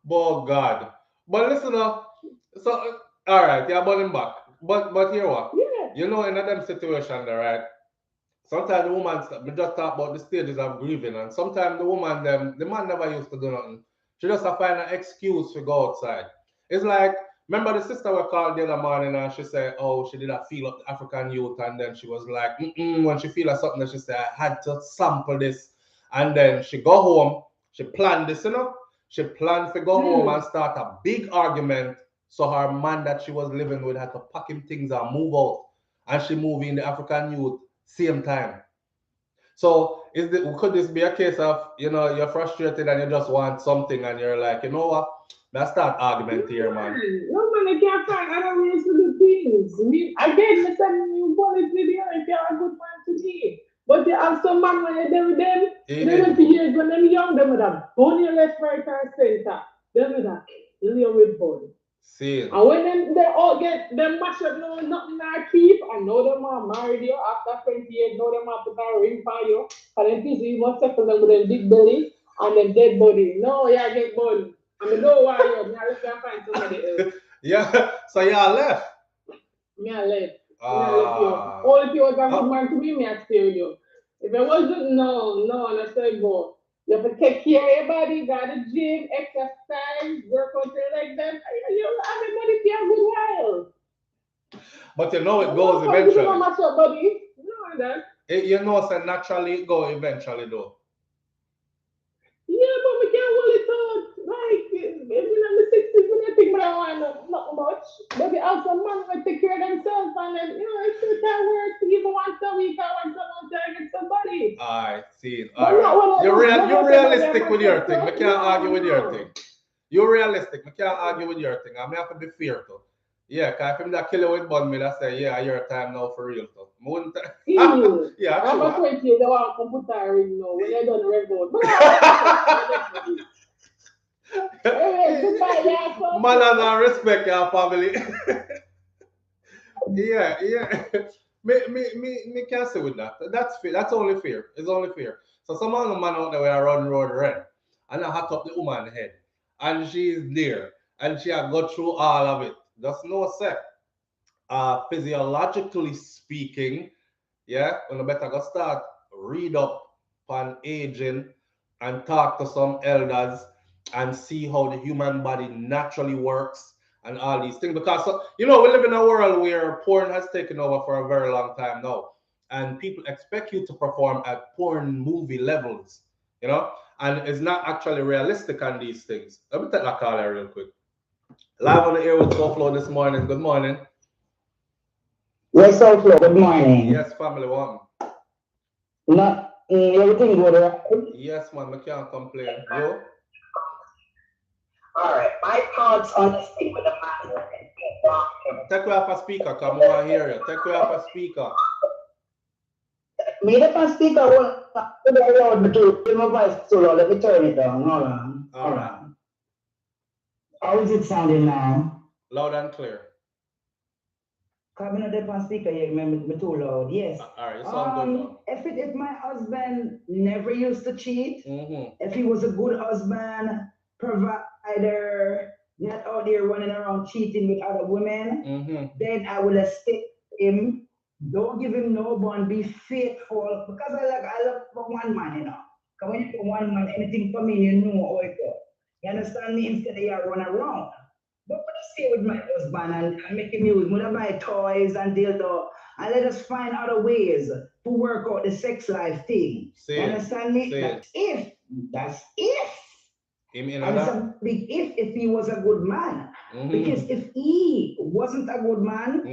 oh God. But listen up. So all right, yeah, but him back. But here what? Yeah. In a them situation there, right? Sometimes the woman we just talk about the stages of grieving, and sometimes the man never used to do nothing. She just a find an excuse to go outside. It's like remember the sister we called the other morning and she said, oh, she did not feel up the African youth, and then she was like, when she feel like something, that she said, I had to sample this, and then she go home, she planned this, she planned to go home and Hmm. start a big argument. So her man that she was living with had to pack him things and move out, and she moved in the African youth same time. So could this be a case of, you're frustrated and you just want something and you're like, you know what? Let's start argument here, man. No man, I can't find other ways to do things. Again, I said you quality there if you're a good man to me. But you have some man when you're there with them, they went to years when them young, them with a bunny left, right, and center. Them with a lay with body. See. And when they all get them mash up, no nothing I keep, and know them are married you after 20 years, know them have put a ring for you, and then this you must settle them with them big belly and them dead body. No, yeah, get body. I mean, no why you, me I just can't find somebody else. Yeah, so y'all left. Me I left. Me I left you. Only if you was a good man to me, me I stay with you. If it wasn't, no, and I said go. You have to take care of your body, go to the gym, exercise, work out like that. You have your body for a good while. But you know it goes eventually. You know your body. You know that. You know, so naturally it go eventually though. Yeah, but we can't hold it out. Like, in the 60s, we don't think we don't want not much. But you have some man who take care of themselves and then, it still can work even once a week or once a month to get somebody. I see. All right. You're realistic with your thing. We can't argue with your thing. You're realistic. We can't argue with your thing. I may have to be fair too. Yeah, because if I'm that killer with bun me, I say, yeah, your time now for real too. Yeah, I'm about 20 years, they want to put a ring now when they done rev out. Man, I don't respect your family. Yeah. Me can't say with that. That's fair. That's only fair. It's only fair. So some of the man out there where I run road red and I hat up the woman head and she's there and she had got through all of it. Just no say. Physiologically speaking, yeah, when I better go start read up on aging and talk to some elders and see how the human body naturally works and all these things. Because we live in a world where porn has taken over for a very long time now. And people expect you to perform at porn movie levels, and it's not actually realistic on these things. Let me take that call here real quick. Live on the air with SouFLo this morning. Good morning. Yes, SouFLo, good morning. Yes, family one. Not everything good, right? Yes, man, I can't complain. You? All right, my thoughts on this thing with the man. Take me off a speaker, come on, I hear you. Take me off a speaker. Me up a speaker, loud, but my voice so loud. Let me turn it down. Hold on. All right. How is it sounding now? Loud and clear. Coming on the speaker, you remember me too loud. Yes. All right, you sound good now. If my husband never used to cheat, if he was a good husband, provider, not out there running around cheating with other women, then I will stick him. Don't give him no bond. Be faithful because I love for one man, Because when you for one man, anything for me, you know how it goes. You understand me? Instead of you run around. But when I stay with my husband and make him use, when I buy toys and dildo, and let us find other ways to work out the sex life thing. You understand me? That's if. And it's a big if he was a good man. Because if he wasn't a good man,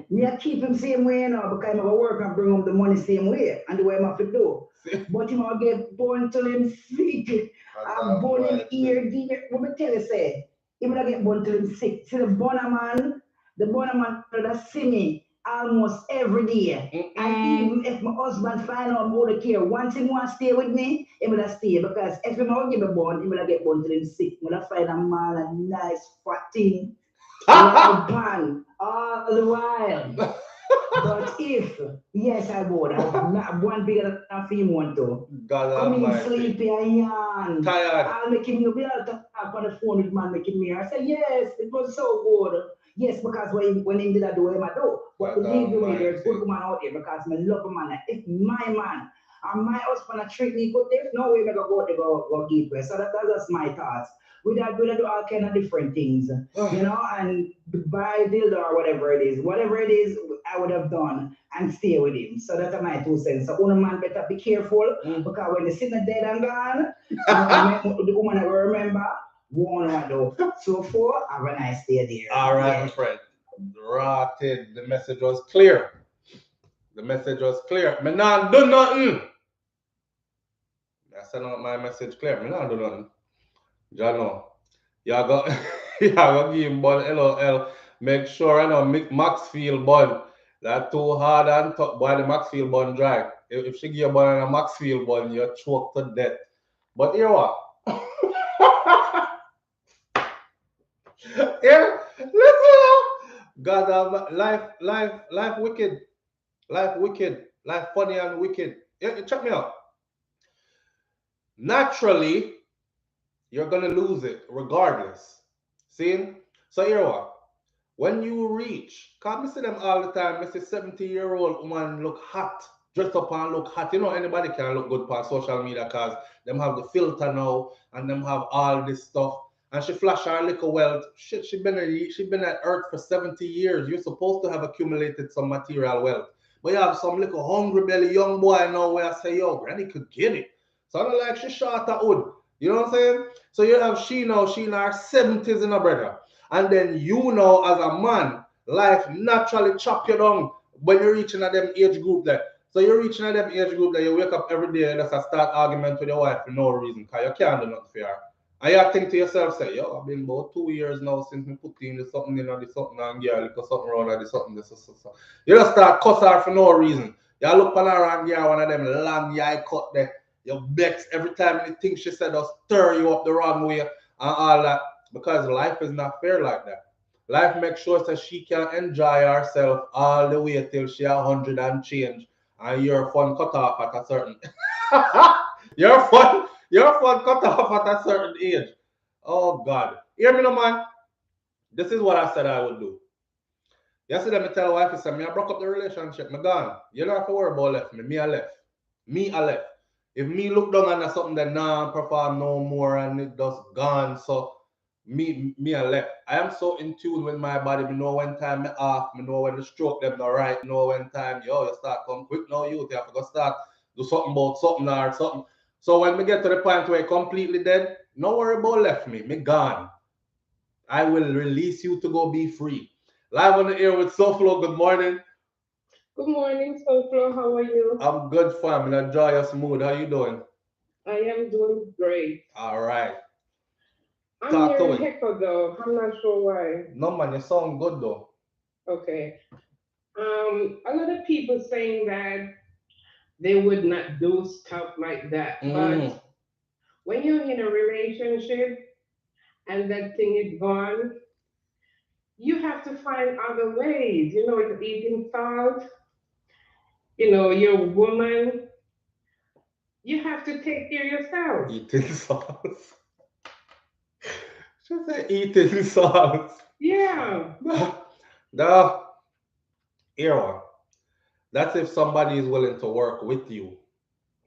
me I keep him same way because I'm going to work and bring him the money same way and the way I'm have to do. But him I get born till him sick. I'm born him ear deep. What me tell you say? Him I get born till him sick. See the bonner man that see me almost every day. And even if my husband find out more to care, once he want to stay with me, he will stay. Because if he will give me born, he will get born till him sick. When I find a man, a nice fat thing, pan all the while. But if, yes, I would. I'm one bigger than him want to. Come in sleepy and yawn. Tired. I'll make him, you'll be able to talk on the phone with man, make him here. I say, yes, it was so good. Yes, because when he did that, do him I do. But believe me, there's good woman out there because I love a man. If my man and my husband treat me good, there's no way I go give her. So that's just my thoughts. We do all kind of different things, and buy dildo or whatever it is. Whatever it is, I would have done and stay with him. So that's my 2 cents. So one man better be careful because when they sit dead and gone, the woman I will remember. So far, have a nice day there. All right, my friend. Rotted. The message was clear. The message was clear. Me not do nothing. I sent out my message clear. Me not do nothing. Jano, you go, you go give him bun LOL. Make sure I know Maxfield bun. That too hard and tough. Boy, the Maxfield bun dry. If she give you bun and a Maxfield bun, you're choked to death. But here what? Here, listen. God, life wicked. Life wicked. Life funny and wicked. Check me out. Naturally, you're gonna lose it regardless. See? So here what? When you reach, cause me see them all the time, me see 70-year-old woman look hot, dressed up and look hot. You know anybody can look good on social media cause them have the filter now and them have all this stuff. And she flash her little wealth. Shit, she been at Earth for 70 years. You're supposed to have accumulated some material wealth. But you have some little hungry belly young boy now where I say, yo, granny could get it. So I don't like she short of wood. You know what I'm saying? So you have she now, she in her 70s in her brother. And then you know as a man, life naturally chop you down when you're reaching at them age group there. So you're reaching at them age group that you wake up every day and just start argument with your wife for no reason, because you can't do nothing for her. And you think to yourself, say, yo, I've been about 2 years now since me put in this something this something and girl, little something around this something, this. You just start cuss her for no reason. You look on her and girl, one of them long eye cut there. You vex every time you think she said, just stir you up the wrong way and all that. Because life is not fair like that. Life makes sure that she can enjoy herself all the way till she 100 and change, and your fun cut off at a certain your fun cut off at a certain age. Oh God. Hear me no man. This is what I said I would do. Yesterday me tell wife, I said, me I broke up the relationship, me gone. You don't have to worry about left me. Me I left. Me I left. If me look down on something that nah perform no more and it just gone, so me I left. I am so in tune with my body. Me know when time me off. Me know when to stroke them the right. Me know when time yo you start come quick now. You have to go start do something about something or something. So when me get to the point where I completely dead, no worry about left me. Me gone. I will release you to go be free. Live on the air with SouFLo. Good morning. Good morning, SouFLo. How are you? I'm good, fam. In a joyous mood. How you doing? I am doing great. All right. I'm hearing echo though. I'm not sure why. No man, you sound good though. Okay. A lot of people saying that they would not do stuff like that. But when you're in a relationship and that thing is gone, you have to find other ways. You know, you're eating salt, you know, you're a woman. You have to take care of yourself. Eating salt. She said eating salt. Yeah. The era. That's if somebody is willing to work with you.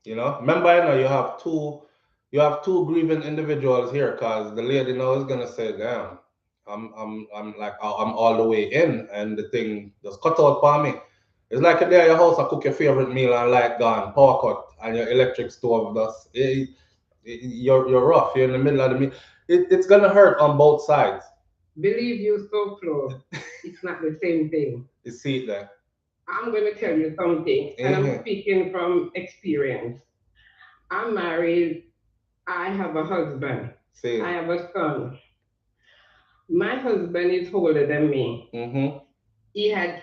You know, remember, you have two grieving individuals here, because the lady now is gonna say, "Damn, I'm all the way in, and the thing just cut out for me." It's like a day at your house, I cook your favorite meal and light gone, power cut, and your electric stove does. You're rough. You're in the middle of the meal. It's gonna hurt on both sides. Believe you, SouFLo, it's not the same thing. You see it there. I'm going to tell you something, and I'm speaking from experience. I'm married. I have a husband. See. I have a son. My husband is older than me. He had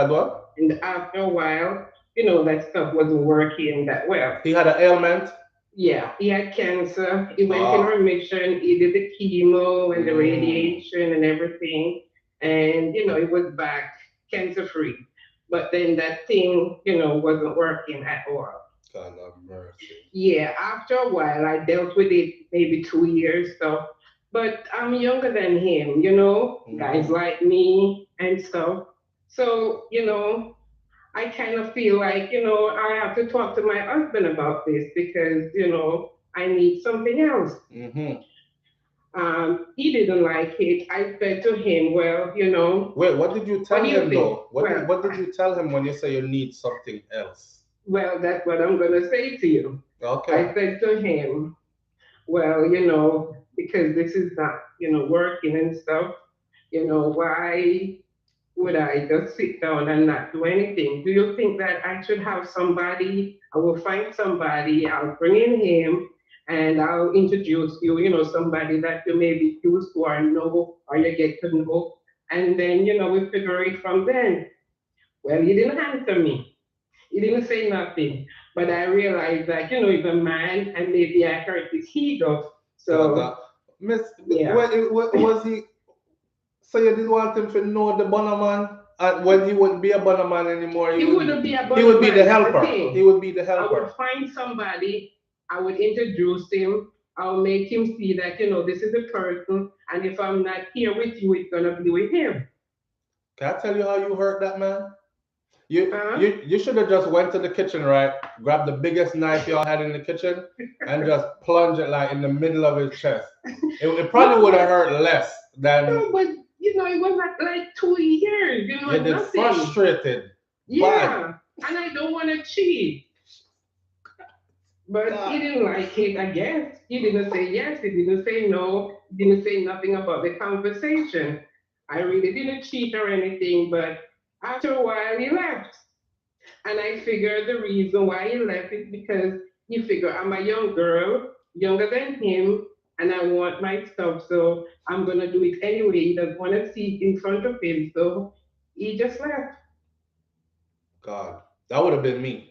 what? And after a while, you know, that stuff wasn't working that well. He had an ailment? Yeah, he had cancer. He went in remission. He did the chemo and the radiation and everything. And, you know, he was back cancer free. But then that thing, you know, wasn't working at all. God have mercy. Yeah, after a while, I dealt with it maybe 2 years. So, but I'm younger than him, you know, guys like me and stuff. So, you know, I kind of feel like, you know, I have to talk to my husband about this because, you know, I need something else. He didn't like it. I said to him, well, you know. Wait, what did you tell him though? What did you tell him when you say you need something else? Well, that's what I'm going to say to you. Okay. I said to him, well, you know, because this is not, you know, working and stuff, you know, why would I just sit down and not do anything? Do you think that I should have somebody? I will find somebody, I'll bring in him, and I'll introduce you, somebody that you maybe used to or know, or you get to know, and then, we figure it from then. Well, he didn't answer me. He didn't say nothing. But I realized that, he's a man, and maybe I hurt his ego. So, Miss, yeah. was he? So you didn't want him to know the Bonaman? And when he wouldn't be a Bonaman anymore, he wouldn't be a he would be the Bonaman, helper. He would be the I helper. would find somebody, I would introduce him, I'll make him see that, this is the person, and if I'm not here with you, it's gonna be with him. Can I tell you how you hurt that man? You Huh? you should have just went to the kitchen, right? Grabbed the biggest knife y'all had in the kitchen and just plunge it like in the middle of his chest. It probably would have hurt less than. No, but it was like 2 years, You did nothing. frustrated. Yeah, and I don't want to cheat. But he didn't like it, I guess. He didn't say yes, he didn't say no, he didn't say nothing about the conversation. I really didn't cheat or anything, but after a while he left. And I figured the reason why he left is because he figured I'm a young girl, younger than him, and I want my stuff, so I'm gonna do it anyway. He doesn't want to see it in front of him, so he just left. God, that would have been me.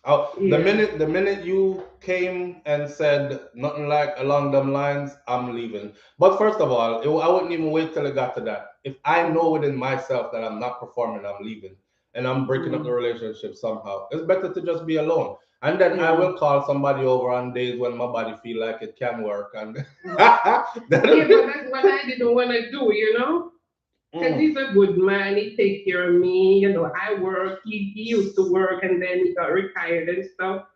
Yeah. The minute you came and said nothing like along them lines, I'm leaving. But first of all, I wouldn't even wait till it got to that. If I know within myself that I'm not performing, I'm leaving, and I'm breaking up the relationship somehow. It's better to just be alone. And then I will call somebody over on days when my body feel like it can work. And Yeah, but that's what I didn't want to do, because he's a good man. He takes care of me. I work. He used to work and then he got retired and stuff.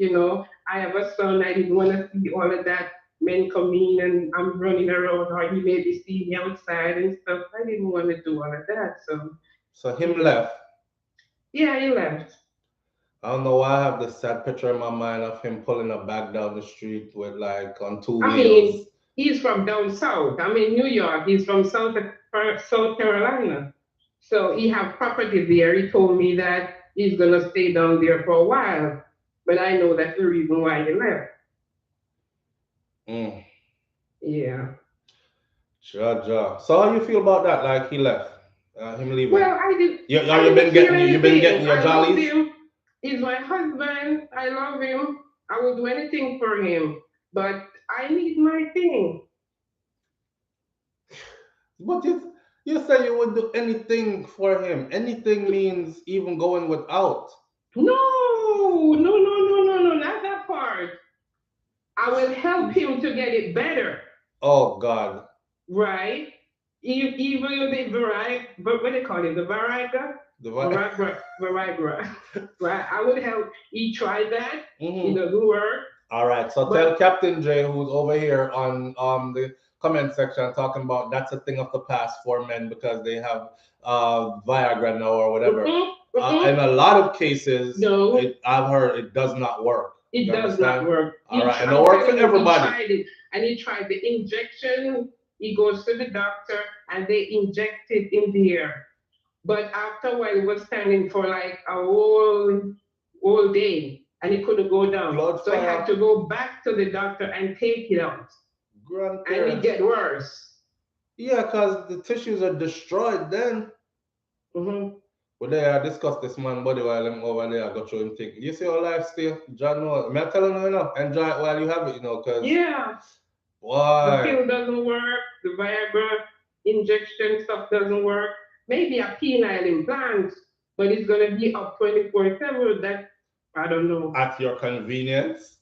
I have a son. I didn't want to see all of that men come in and I'm running around or he maybe see me outside and stuff. I didn't want to do all of that. So him left. Yeah, he left. I don't know why I have this sad picture in my mind of him pulling a bag down the street with like on two I wheels. mean, he's from down south. I'm in New York. He's from South Carolina. So he have property there. He told me that he's gonna stay down there for a while. But I know that's the reason why he left. Mm. Yeah. Sure. So how you feel about that? Like he left, him leaving. Well, I did. You've been getting your I love jollies. him. He's my husband. I love him. I will do anything for him. But I need my thing. But you say you would do anything for him. Anything means even going without. No, not that part. I will help him to get it better. Oh God. Right? Even the variety, but what they call it, the Viagra? The Viagra. Right? I would help. He tried that. It doesn't work. All right. So tell Captain J, who's over here on the comment section, talking about that's a thing of the past for men because they have Viagra now or whatever. In a lot of cases, I've heard it does not work. It does not work. All right, and it works for everybody. He tried it, and he tried the injection. He goes to the doctor, and they inject it in the ear. But after a while, he was standing for like a whole day, and he couldn't go down. So he had to go back to the doctor and take it out. And it get worse. Yeah, because the tissues are destroyed then. But they discuss this man body while I'm over there. I got through him thinking, you see your lifestyle, John? No, I'm telling you, enjoy it while you have it, because. Yeah. Why? The pill doesn't work. The Viagra injection stuff doesn't work. Maybe a penile implant, but it's gonna be up 24/7. That I don't know. At your convenience,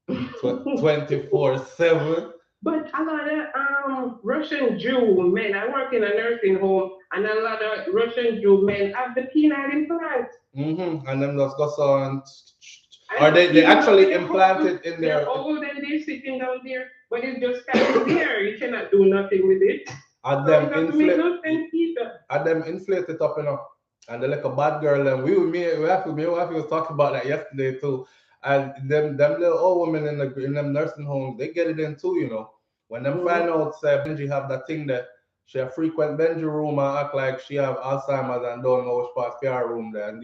24/7. But a lot of Russian Jew men, I work in a nursing home, and a lot of Russian Jew men have the penile implant. And them just go on. Or they actually implant it in their. They're old and they're sitting down there, but it's just standing there. You cannot do nothing with it. At them inflate it up, and they're like a bad girl. And we was talking about that yesterday too. And them little old women in them nursing homes, they get it in too, When them find out say Benji have that thing that She a frequent Benji room and act like she have Alzheimer's and don't know which part of her room there.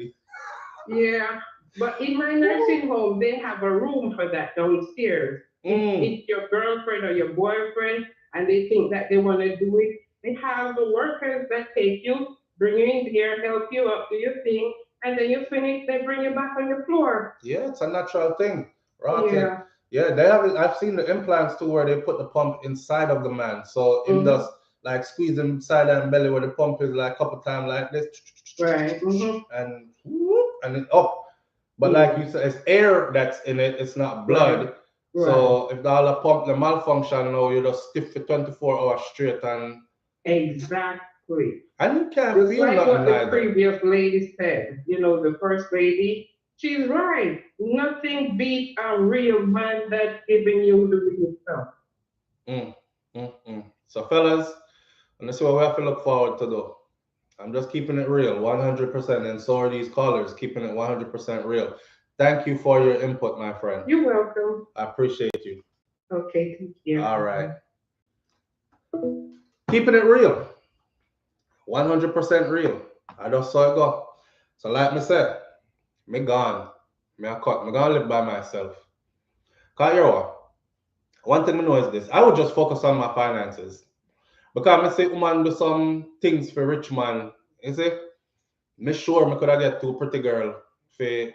Yeah, but in my nursing home, they have a room for that downstairs. It's your girlfriend or your boyfriend, and they think that they want to do it. They have the workers that take you, bring you in here, help you up, do your thing, and then you finish, they bring you back on your floor. Yeah, it's a natural thing. Right? Yeah. Yeah, they have it. I've seen the implants too where they put the pump inside of the man. So him does like squeeze him inside and belly where the pump is like a couple times like this. Right. And it up. But like you said, it's air that's in it, it's not blood. Right. So if all the pump the malfunction now, you're just stiff for 24 hours straight and exactly. And you can't just feel like nothing what the either. previous lady said, you know, the first lady, she's right. Nothing beats a real man that's giving you the real stuff. So fellas, and this is what we have to look forward to do. I'm just keeping it real, 100%, and so are these callers, keeping it 100% real. Thank you for your input, my friend. You're welcome. I appreciate you. Okay, thank you. All right. Keeping it real, 100% real. I just saw it go. So like me said, me gone. Me a cut. Me gonna live by myself. Cause you know, one thing I know is this. I would just focus on my finances. Because I say woman do some things for rich man. You see? Me sure me could have get two pretty girl for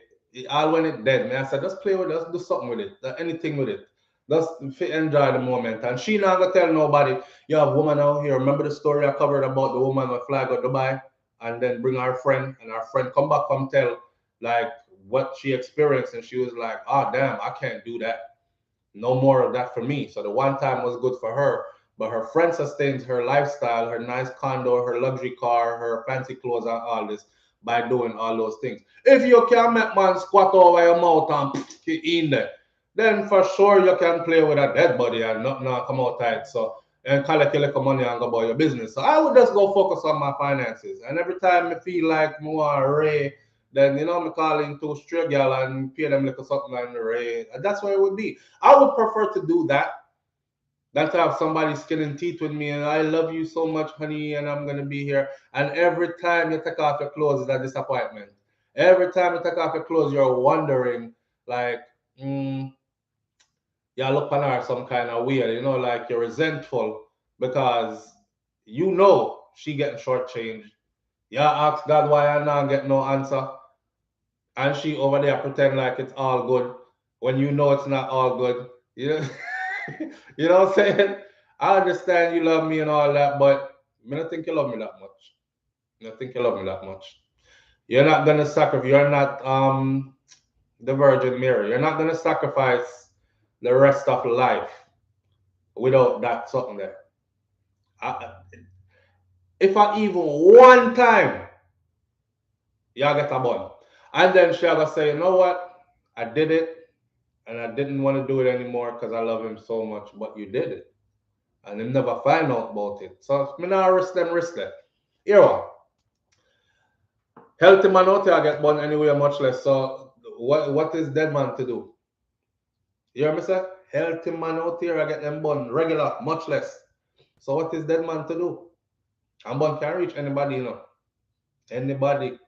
all when it dead. Me I said just play with it, just do something with it. Anything with it. Just enjoy the moment. And she not gonna tell nobody, you have a woman out here. Remember the story I covered about the woman with flag out Dubai? And then bring her friend, and her friend come back come tell like what she experienced, and she was like, oh damn, I can't do that. No more of that for me. So the one time was good for her, but her friend sustains her lifestyle, her nice condo, her luxury car, her fancy clothes, and all this by doing all those things. If you can make man squat over your mouth and in there, then for sure you can play with a dead body and not come out tight. So and collect your little money and go about your business. So I would just go focus on my finances. And every time I feel like more Ray, then you know me calling two straight girl and pay them little something and Ray. And that's where it would be. I would prefer to do that than to have somebody skin and teeth with me and I love you so much, honey, and I'm gonna be here. And every time you take off your clothes is a disappointment. Every time you take off your clothes, you're wondering, like, you look on her some kind of weird, you know, like you're resentful because you know she getting shortchanged. You ask God why I not get no answer, and she over there pretend like it's all good when you know it's not all good. You know, you know what I'm saying? I understand you love me and all that, but I don't think you love me that much. I don't think you love me that much. You're not gonna sacrifice. You're not the Virgin Mary. You're not gonna sacrifice the rest of life without that something there. If I even one time, y'all get a bun. And then she gonna say, you know what? I did it and I didn't want to do it anymore because I love him so much, but you did it. And him never find out about it. So me not risk that. Here one. Healthy man out here get bun anyway, much less. So what is dead man to do? You hear me say? Healthy man out here I get them bun regular, much less. So what is dead man to do? And bun can reach anybody, you know. Anybody.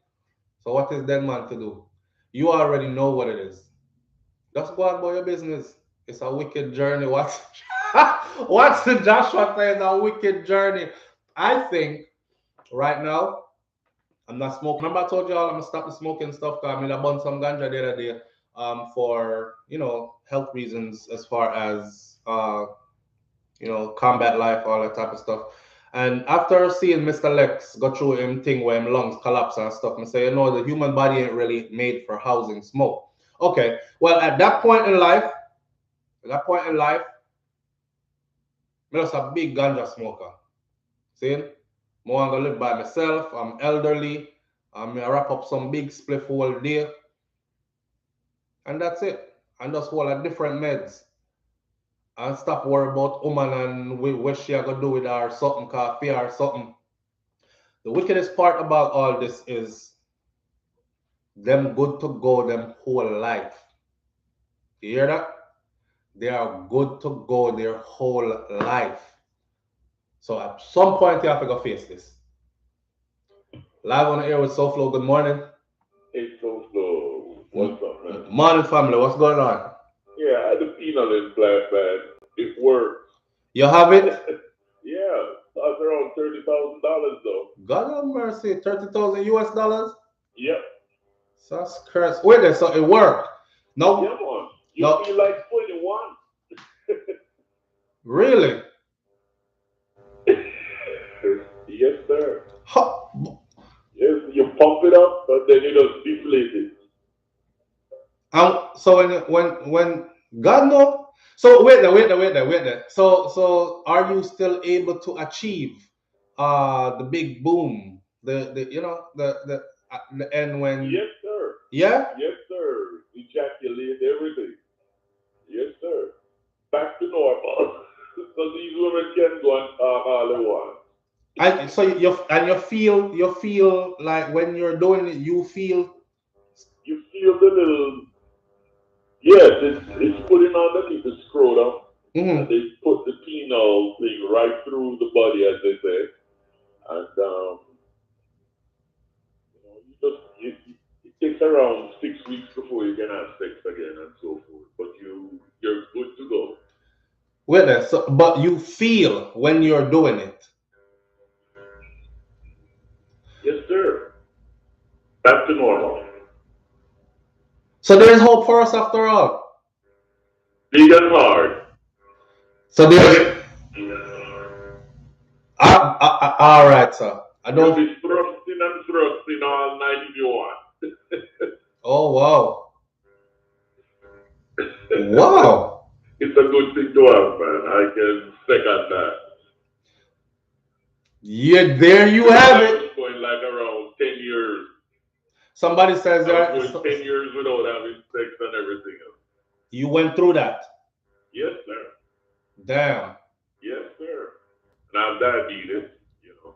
So what is dead man to do? You already know what it is. Just go about your business. It's a wicked journey. What's the Joshua saying? A wicked journey. I think right now I'm not smoking. Remember I told you all I'm gonna stop the smoking stuff because I mean I burned some ganja the other day for you know health reasons as far as you know combat life, all that type of stuff. And after seeing Mr. Lex go through him thing where him lungs collapse and stuff, I say, you know, the human body ain't really made for housing smoke. Okay, well at that point in life, I was a big ganja smoker. See? I want to live by myself. I'm elderly. I wrap up some big spliff all day. And that's it. And just hold a different meds. And stop worrying about woman and what she gonna do with her something, coffee or something. The wickedest part about all this is them good to go them whole life. You hear that? They are good to go their whole life. So at some point you have to go face this. Live on the air with SouFlo. Good morning. Hey, SouFlo. What's up, man? Morning, family. What's going on? Yeah, I had a penal implant, man. It works. You have it? Yeah, that's around $30,000 though. God have mercy. 30,000 US dollars? Yep. That's curse. Wait there, so it worked. No. Yeah, man. You feel like 21. Really? Yes, sir. Huh. Yes, you pump it up, but then you just deflate it. So when God know. So wait there. So are you still able to achieve the big boom? The you know the end when. Yes, sir. Yeah? Yes, sir. Ejaculate everything. Yes, sir. Back to normal. So these women can go and talk all they want. So you feel like when you're doing it, you feel the little, yes, it's putting underneath the scrotum, and they put the penile thing right through the body, as they say, and it takes around 6 weeks before you can have sex again and so forth, but you're good to go. Wait there, so but you feel when you're doing it. Yes, sir. Back to normal. So there's hope for us after all. Big and hard. So there's. All right, sir. I don't. You'll be thrusting all night if you want. Oh wow. Wow. It's a good thing to have, man. I can second that. Yeah, there you have it. It's going like around 10 years. Somebody says that. Going 10 years without having sex and everything else. You went through that? Yes, sir. Damn. Yes, sir. And I'm diabetes, you know.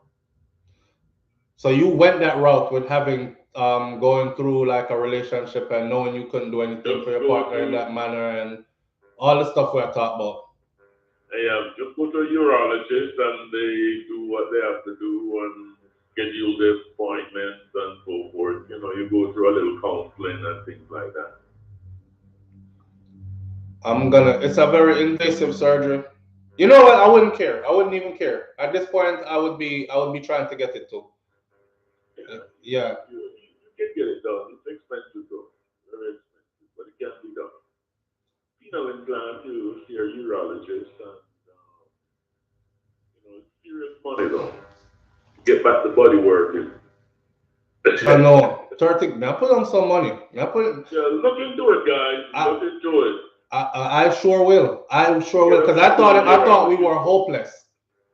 So you went that route with having going through like a relationship and knowing you couldn't do anything for your partner in that manner and all the stuff we're talking about. Just go to a urologist and they do what they have to do and schedule their appointments and so forth. You know, you go through a little counseling and things like that. It's a very invasive surgery. You know what? I wouldn't care. I wouldn't even care. At this point, I would be trying to get it too. Yeah. You can get it done. It's expensive though. Very expensive, but it can be done. Penile implant to see a urologist and it's serious money though. Get back the body working. I know. 30. Now put on some money. Yeah, look into it, guys. Look into it. I sure will. I sure will. Because I thought we were hopeless.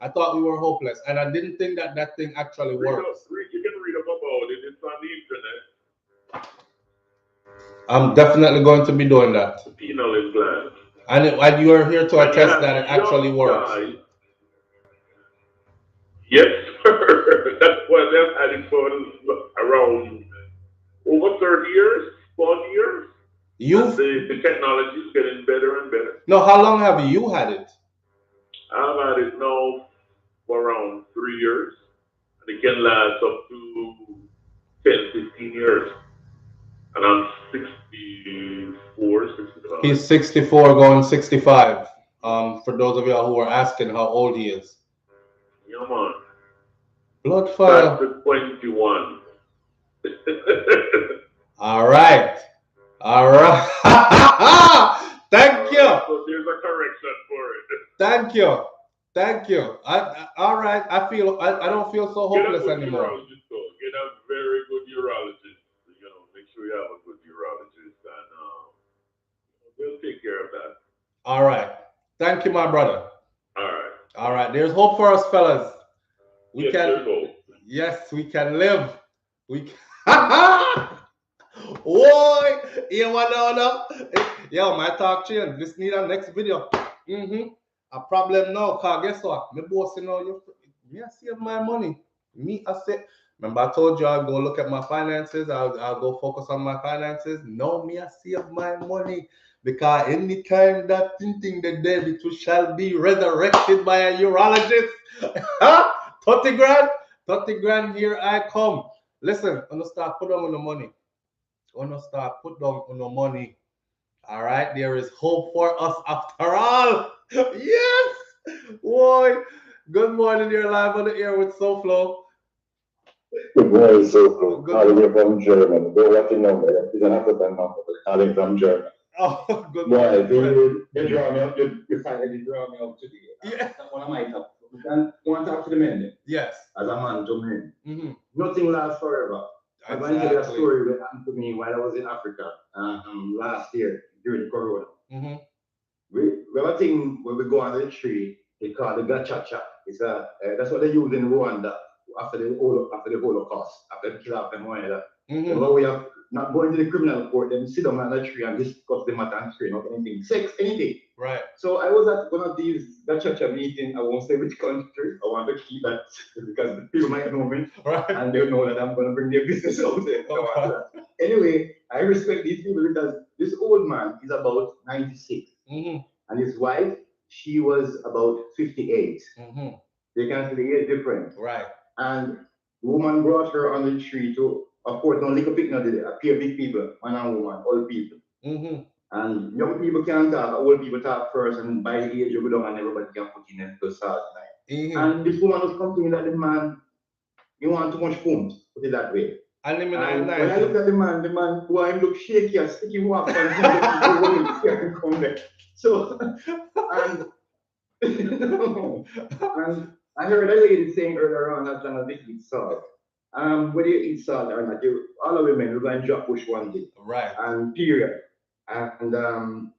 I thought we were hopeless, and I didn't think that thing actually works. You can read up about it. It's on the internet. I'm definitely going to be doing that. Penile implant. And you are here to attest that it actually works. Yes, sir. That's why they've had it for around over 30 years, 40 years. The technology is getting better and better. No, how long have you had it? I've had it now for around 3 years. And it can last up to 10, 15 years. And I'm 64, 65. He's 64 going 65. For those of y'all who are asking how old he is. Yeah, man. Blood fire. That's 21. All right. Thank you. So there's a correction for it. Thank you. All right. I don't feel so hopeless anymore. Get a very good urologist. Make sure you have a good urologist, and they'll take care of that. All right. Thank you, my brother. All right. There's hope for us, fellas. Yes, we can live. Boy, you wanna know? Yo, my talk change. This need a next video. A problem now, cause guess what? Me boss, me I save my money. Remember I told you I'll go look at my finances. I'll go focus on my finances. No, me I save my money. Because anytime that thing the dead, it shall be resurrected by a urologist. 30 grand, 30 grand, here I come. Listen, I'm gonna start put down on the money. I'm gonna start put down on the money. All right, there is hope for us after all. Yes, boy. Good morning, you're live on the air with SouFlo. Good morning, SouFlo. Good Calling morning. you from Germany. Don't want to know that. It's an African number, but calling from Germany. Oh, good Boy, morning. you draw me up. You finally draw me up today. Yeah. That's one of my top. And want to talk to the men then, Yes. as a man to men. Mm-hmm. Nothing lasts forever. I'm going to tell you a story that happened to me while I was in Africa last year during Corona. Mm-hmm. We have a thing where we go under the tree. They call the gachacha. It's that's what they use in Rwanda after the Holocaust, after the kill of them and that. Mm-hmm. When we have not going to the criminal court, then sit down under the tree and discuss the matter and train up anything, sex, anything. Right. So I was at one of these gachacha meetings. I won't say which country. I want to keep that because the people might know me, Right. and they'll know that I'm going to bring their business out there. Anyway, I respect these people because this old man is about 96. Mm-hmm. And his wife, she was about 58. Mm-hmm. They can see the age difference. Right. And the woman brought her on the tree to, of course, no liquor pick, no, a pair big people, man and woman, old people. Mm-hmm. And young people can't talk, old people talk first, and by the age you go down and everybody can put in them to start tonight. Mm-hmm. And this woman was complaining that the man, you want too much pumps, put it that way. And when I looked at the man, boy, he looked shaky and sticky walk and come there. So, and I heard a lady saying earlier on that John they eat salt. Whether you eat salt or not, all of women, we're going to drop push one day. Right. And period. And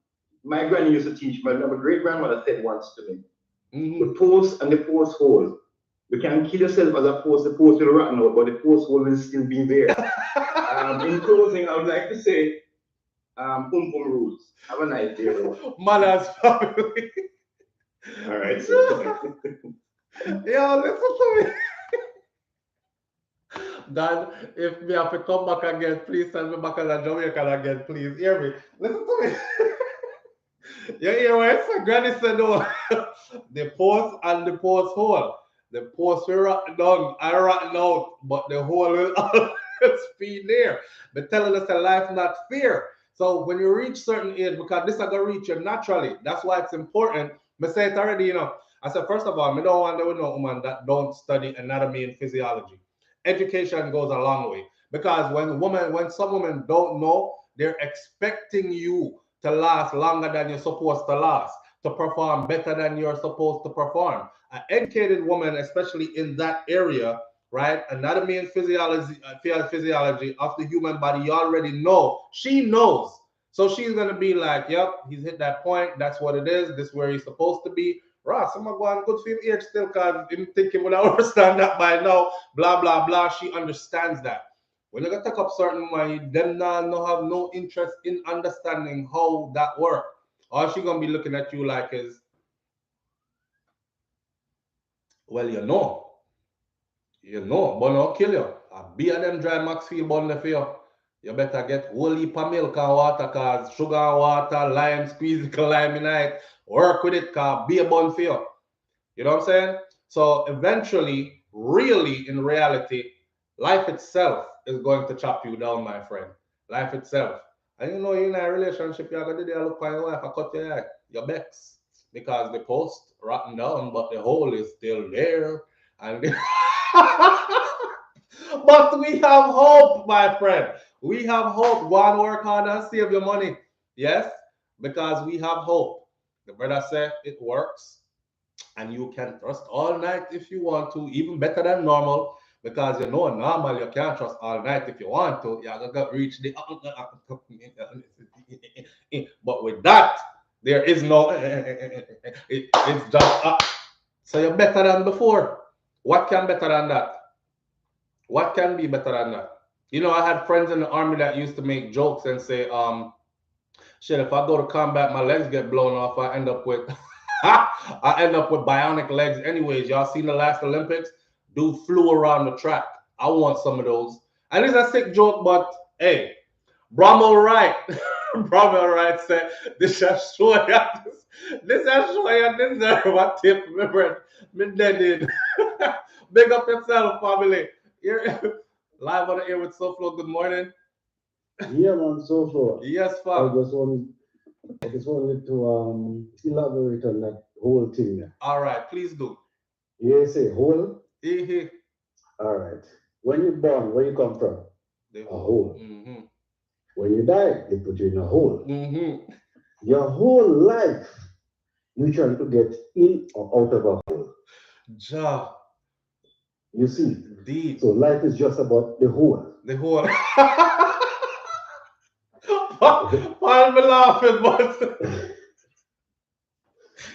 my granny used to teach, my great grandmother said once to me, the post and the post hole. You can kill yourself as a post, the post will rotten out, but the post hole will still be there. In closing, I would like to say, pum pum rules. Have a nice day, everyone. Manners family. All right. So. Yo, listen to me. Dan, if me have to come back again, please send me back as a Jamaican again, please. Hear me. Listen to me. You hear what I said? Granny said no. The post and the post hole. The post will rotten down and rotten out, but the hole will always be there. But telling us that life not fair. So when you reach certain age, because this is going to reach you naturally, that's why it's important. I say it already, I said, first of all, I don't want to know woman that don't study anatomy and physiology. Education goes a long way. Because when some women don't know, they're expecting you to last longer than you're supposed to last, to perform better than you're supposed to perform. An educated woman, especially in that area, right? Anatomy and physiology of the human body, you already know. She knows. So she's going to be like, yep, he's hit that point. That's what it is. This is where he's supposed to be. Ross, I'm going to go on good for him here still because I'm thinking when I understand that by now, blah, blah, blah. She understands that. When you take up certain money, them now have no interest in understanding how that works. All she going to be looking at you like is, well, but no kill you. A beer them dry Maxfield bun for you. You better get whole heap of milk and water cause sugar and water, lime, squeeze the lime in it. Work with it cause beer bun for you. You know what I'm saying? So eventually, really, in reality, life itself is going to chop you down, my friend. Life itself. And you're in a relationship, you're going to look for your wife and cut your hair, your becks. Because the post rotten down, but the hole is still there. And but we have hope, my friend. We have hope. Go and work hard and save your money. Yes? Because we have hope. The brother said it works. And you can trust all night if you want to, even better than normal. Because normal you can't trust all night if you want to. You're going to reach the but with that, there is no it's just so you're better than before. What can better than that? What can be better than that? I had friends in the army that used to make jokes and say, shit, if I go to combat, my legs get blown off, I end up with bionic legs anyways. Y'all seen the last Olympics? Dude flew around the track. I want some of those. And it's a sick joke, but hey, Brahmo right. Brother, right? Say this shall show you this shall show you deserve what tip. Remember, me dead in. Big up yourself, family. You're live on the air with SouFLo. Good morning. Yeah, man, so far. Yes, I fam. just wanted to elaborate on that whole thing there. All right, please do. You say whole? Mm-hmm. All right. When you're born, where you come from? The A hole. Mm-hmm. When you die, they put you in a hole. Mm-hmm. Your whole life, you're trying to get in or out of a hole. Ja. You see? Deep. So life is just about the hole. The whole. Why am I laughing, but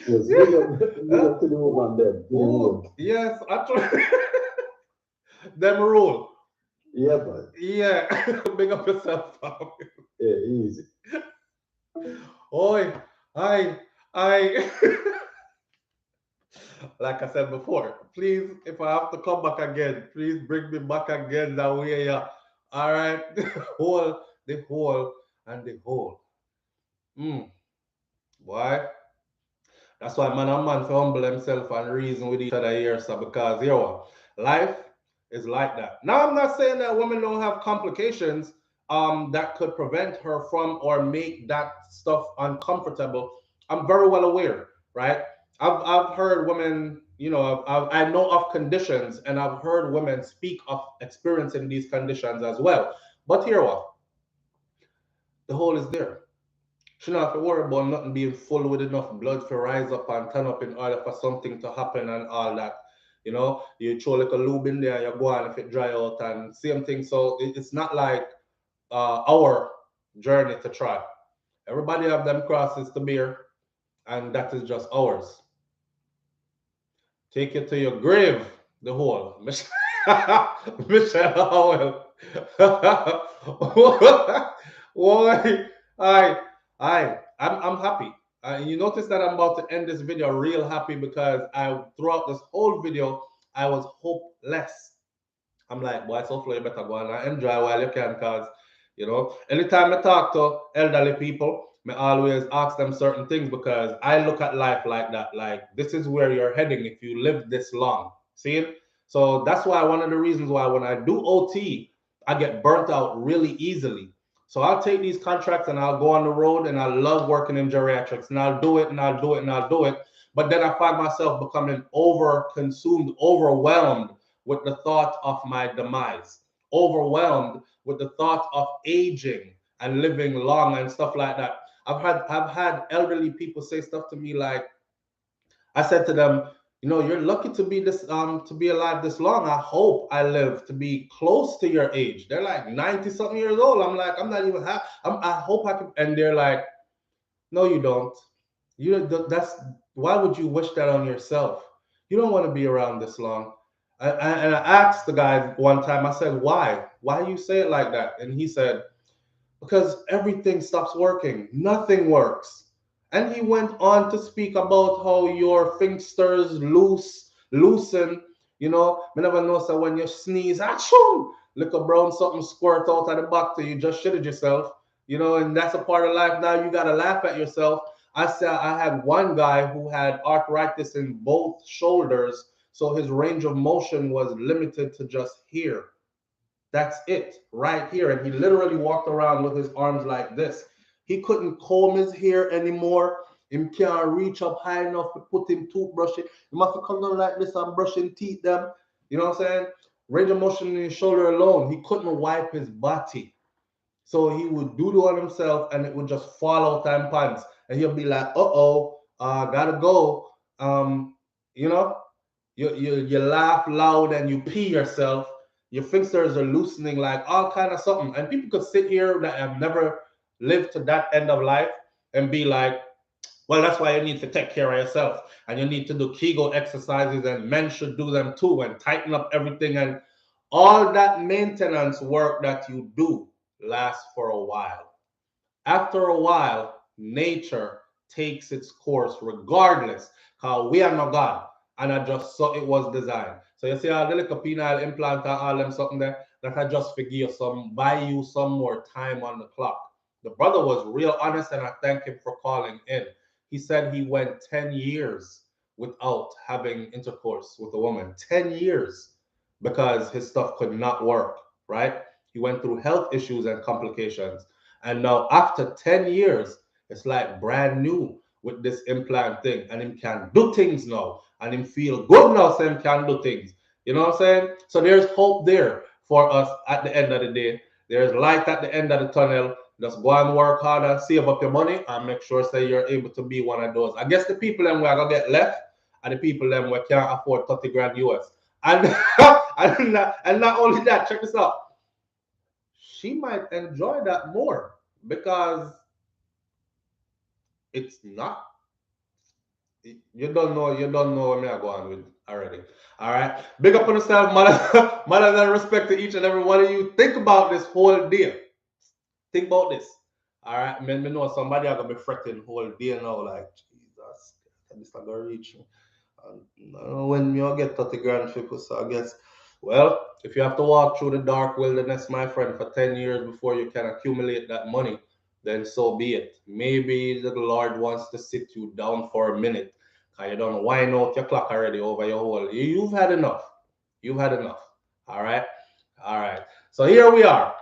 Yes, big up to the woman then. ooh, yes, actually, them rule. Yeah, but Yeah, big up yourself, fam. yeah, easy. Oi, I, like I said before, please, if I have to come back again, please bring me back again that way, yeah. All right, the whole, and the whole. Why? That's why man and man for humble themselves and reason with each other here, so because you know what? Life is like that. Now I'm not saying that women don't have complications that could prevent her from or make that stuff uncomfortable. I'm very well aware, right? I've heard women, you know, I know of conditions and I've heard women speak of experiencing these conditions as well. But here what? The hole is there. She not have to worry about nothing being full with enough blood to rise up and turn up in order for something to happen and all that. You know, you throw like a lube in there, you go on if it dry out and same thing. So it's not like our journey to try. Everybody have them crosses to bear, and that is just ours. Take it to your grave, the whole. Michelle Howell. Why? I'm happy. You notice that I'm about to end this video real happy because throughout this whole video, I was hopeless. I'm like, boy, SouFLo, you better go and enjoy while you can, cause you know, anytime I talk to elderly people, I always ask them certain things because I look at life like that. Like, this is where you're heading if you live this long. See it? So that's why one of the reasons why when I do OT, I get burnt out really easily. So I'll take these contracts and I'll go on the road and I love working in geriatrics and I'll do it and I'll do it and I'll do it. But then I find myself becoming consumed, overwhelmed with the thought of my demise, overwhelmed with the thought of aging and living long and stuff like that. I've had elderly people say stuff to me like, I said to them, you know, you're lucky to be to be alive this long. I hope I live to be close to your age. They're like 90 something years old. I'm like, I'm not even half. I hope I can. And they're like, no, you don't. That's why would you wish that on yourself? You don't want to be around this long. And I asked the guy one time, I said, why? Why you say it like that? And he said, because everything stops working. Nothing works. And he went on to speak about how your fingers loosen. You know, I never know so when you sneeze, achoo, little brown something squirt out of the back to you, just shitted yourself. You know, and that's a part of life now. You gotta laugh at yourself. I said I had one guy who had arthritis in both shoulders, so his range of motion was limited to just here. That's it, right here. And he literally walked around with his arms like this. He couldn't comb his hair anymore. He can't reach up high enough to put him toothbrushing. He must have come down like this and brushing teeth them. You know what I'm saying? Range of motion in his shoulder alone. He couldn't wipe his body. So he would do it on himself and it would just fall out and pants. And he'll be like, gotta go. You know, you laugh loud and you pee yourself. Your fingers are loosening, like all kind of something. And people could sit here that have never lived to that end of life and be like, well, that's why you need to take care of yourself. And you need to do Kegel exercises, and men should do them too, and tighten up everything. And all that maintenance work that you do lasts for a while. After a while, nature takes its course regardless, because we are not God. And I just saw it was designed. So you see all the little penile implant and all them something there, that I just figure buy you some more time on the clock. The brother was real honest, and I thank him for calling in. He said he went 10 years without having intercourse with a woman. 10 years because his stuff could not work, right? He went through health issues and complications. And now, after 10 years, it's like brand new with this implant thing. And him can do things now. And him feel good now, so him can do things. You know what I'm saying? So there's hope there for us at the end of the day. There's light at the end of the tunnel. Just go and work hard and save up your money and make sure say you're able to be one of those. I guess the people them we are gonna get left are the people them we can't afford 30 grand US. And and not only that, check this out. She might enjoy that more because it's not. You don't know where me are going with already. All right. Big up on yourself, mother, mother and respect to each and every one of you. Think about this whole deal. Think about this. All right. Me know somebody are gonna be fretting whole day now, like Jesus, this not gonna reach me. When you get 30 grand people, so I guess, well, if you have to walk through the dark wilderness, my friend, for 10 years before you can accumulate that money, then so be it. Maybe the Lord wants to sit you down for a minute. Cause you don't wind out your clock already over your whole. You've had enough. You've had enough. All right. All right. So here we are.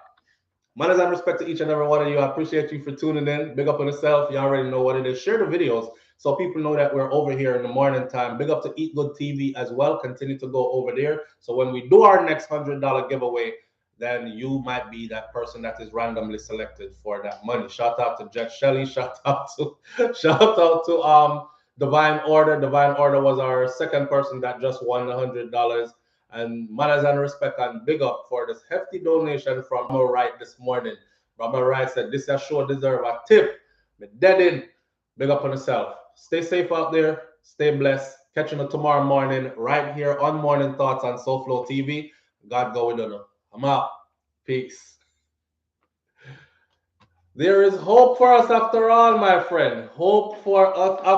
Manners and respect to each and every one of you. I appreciate you for tuning in. Big up on yourself. You already know what it is. Share the videos so people know that we're over here in the morning time. Big up to Eat Good TV as well. Continue to go over there. So when we do our next $100 giveaway, then you might be that person that is randomly selected for that money. Shout out to Jet Shelley. Shout out to Divine Order. Divine Order was our second person that just won the $100. And manners and respect and big up for this hefty donation from Brahma Wright this morning. Brahma Wright said, this show deserve a tip. Me dead in. Big up on yourself. Stay safe out there. Stay blessed. Catching you tomorrow morning right here on Morning Thoughts on SouFLoTV. God go with you. I'm out. Peace. There is hope for us after all, my friend. Hope for us after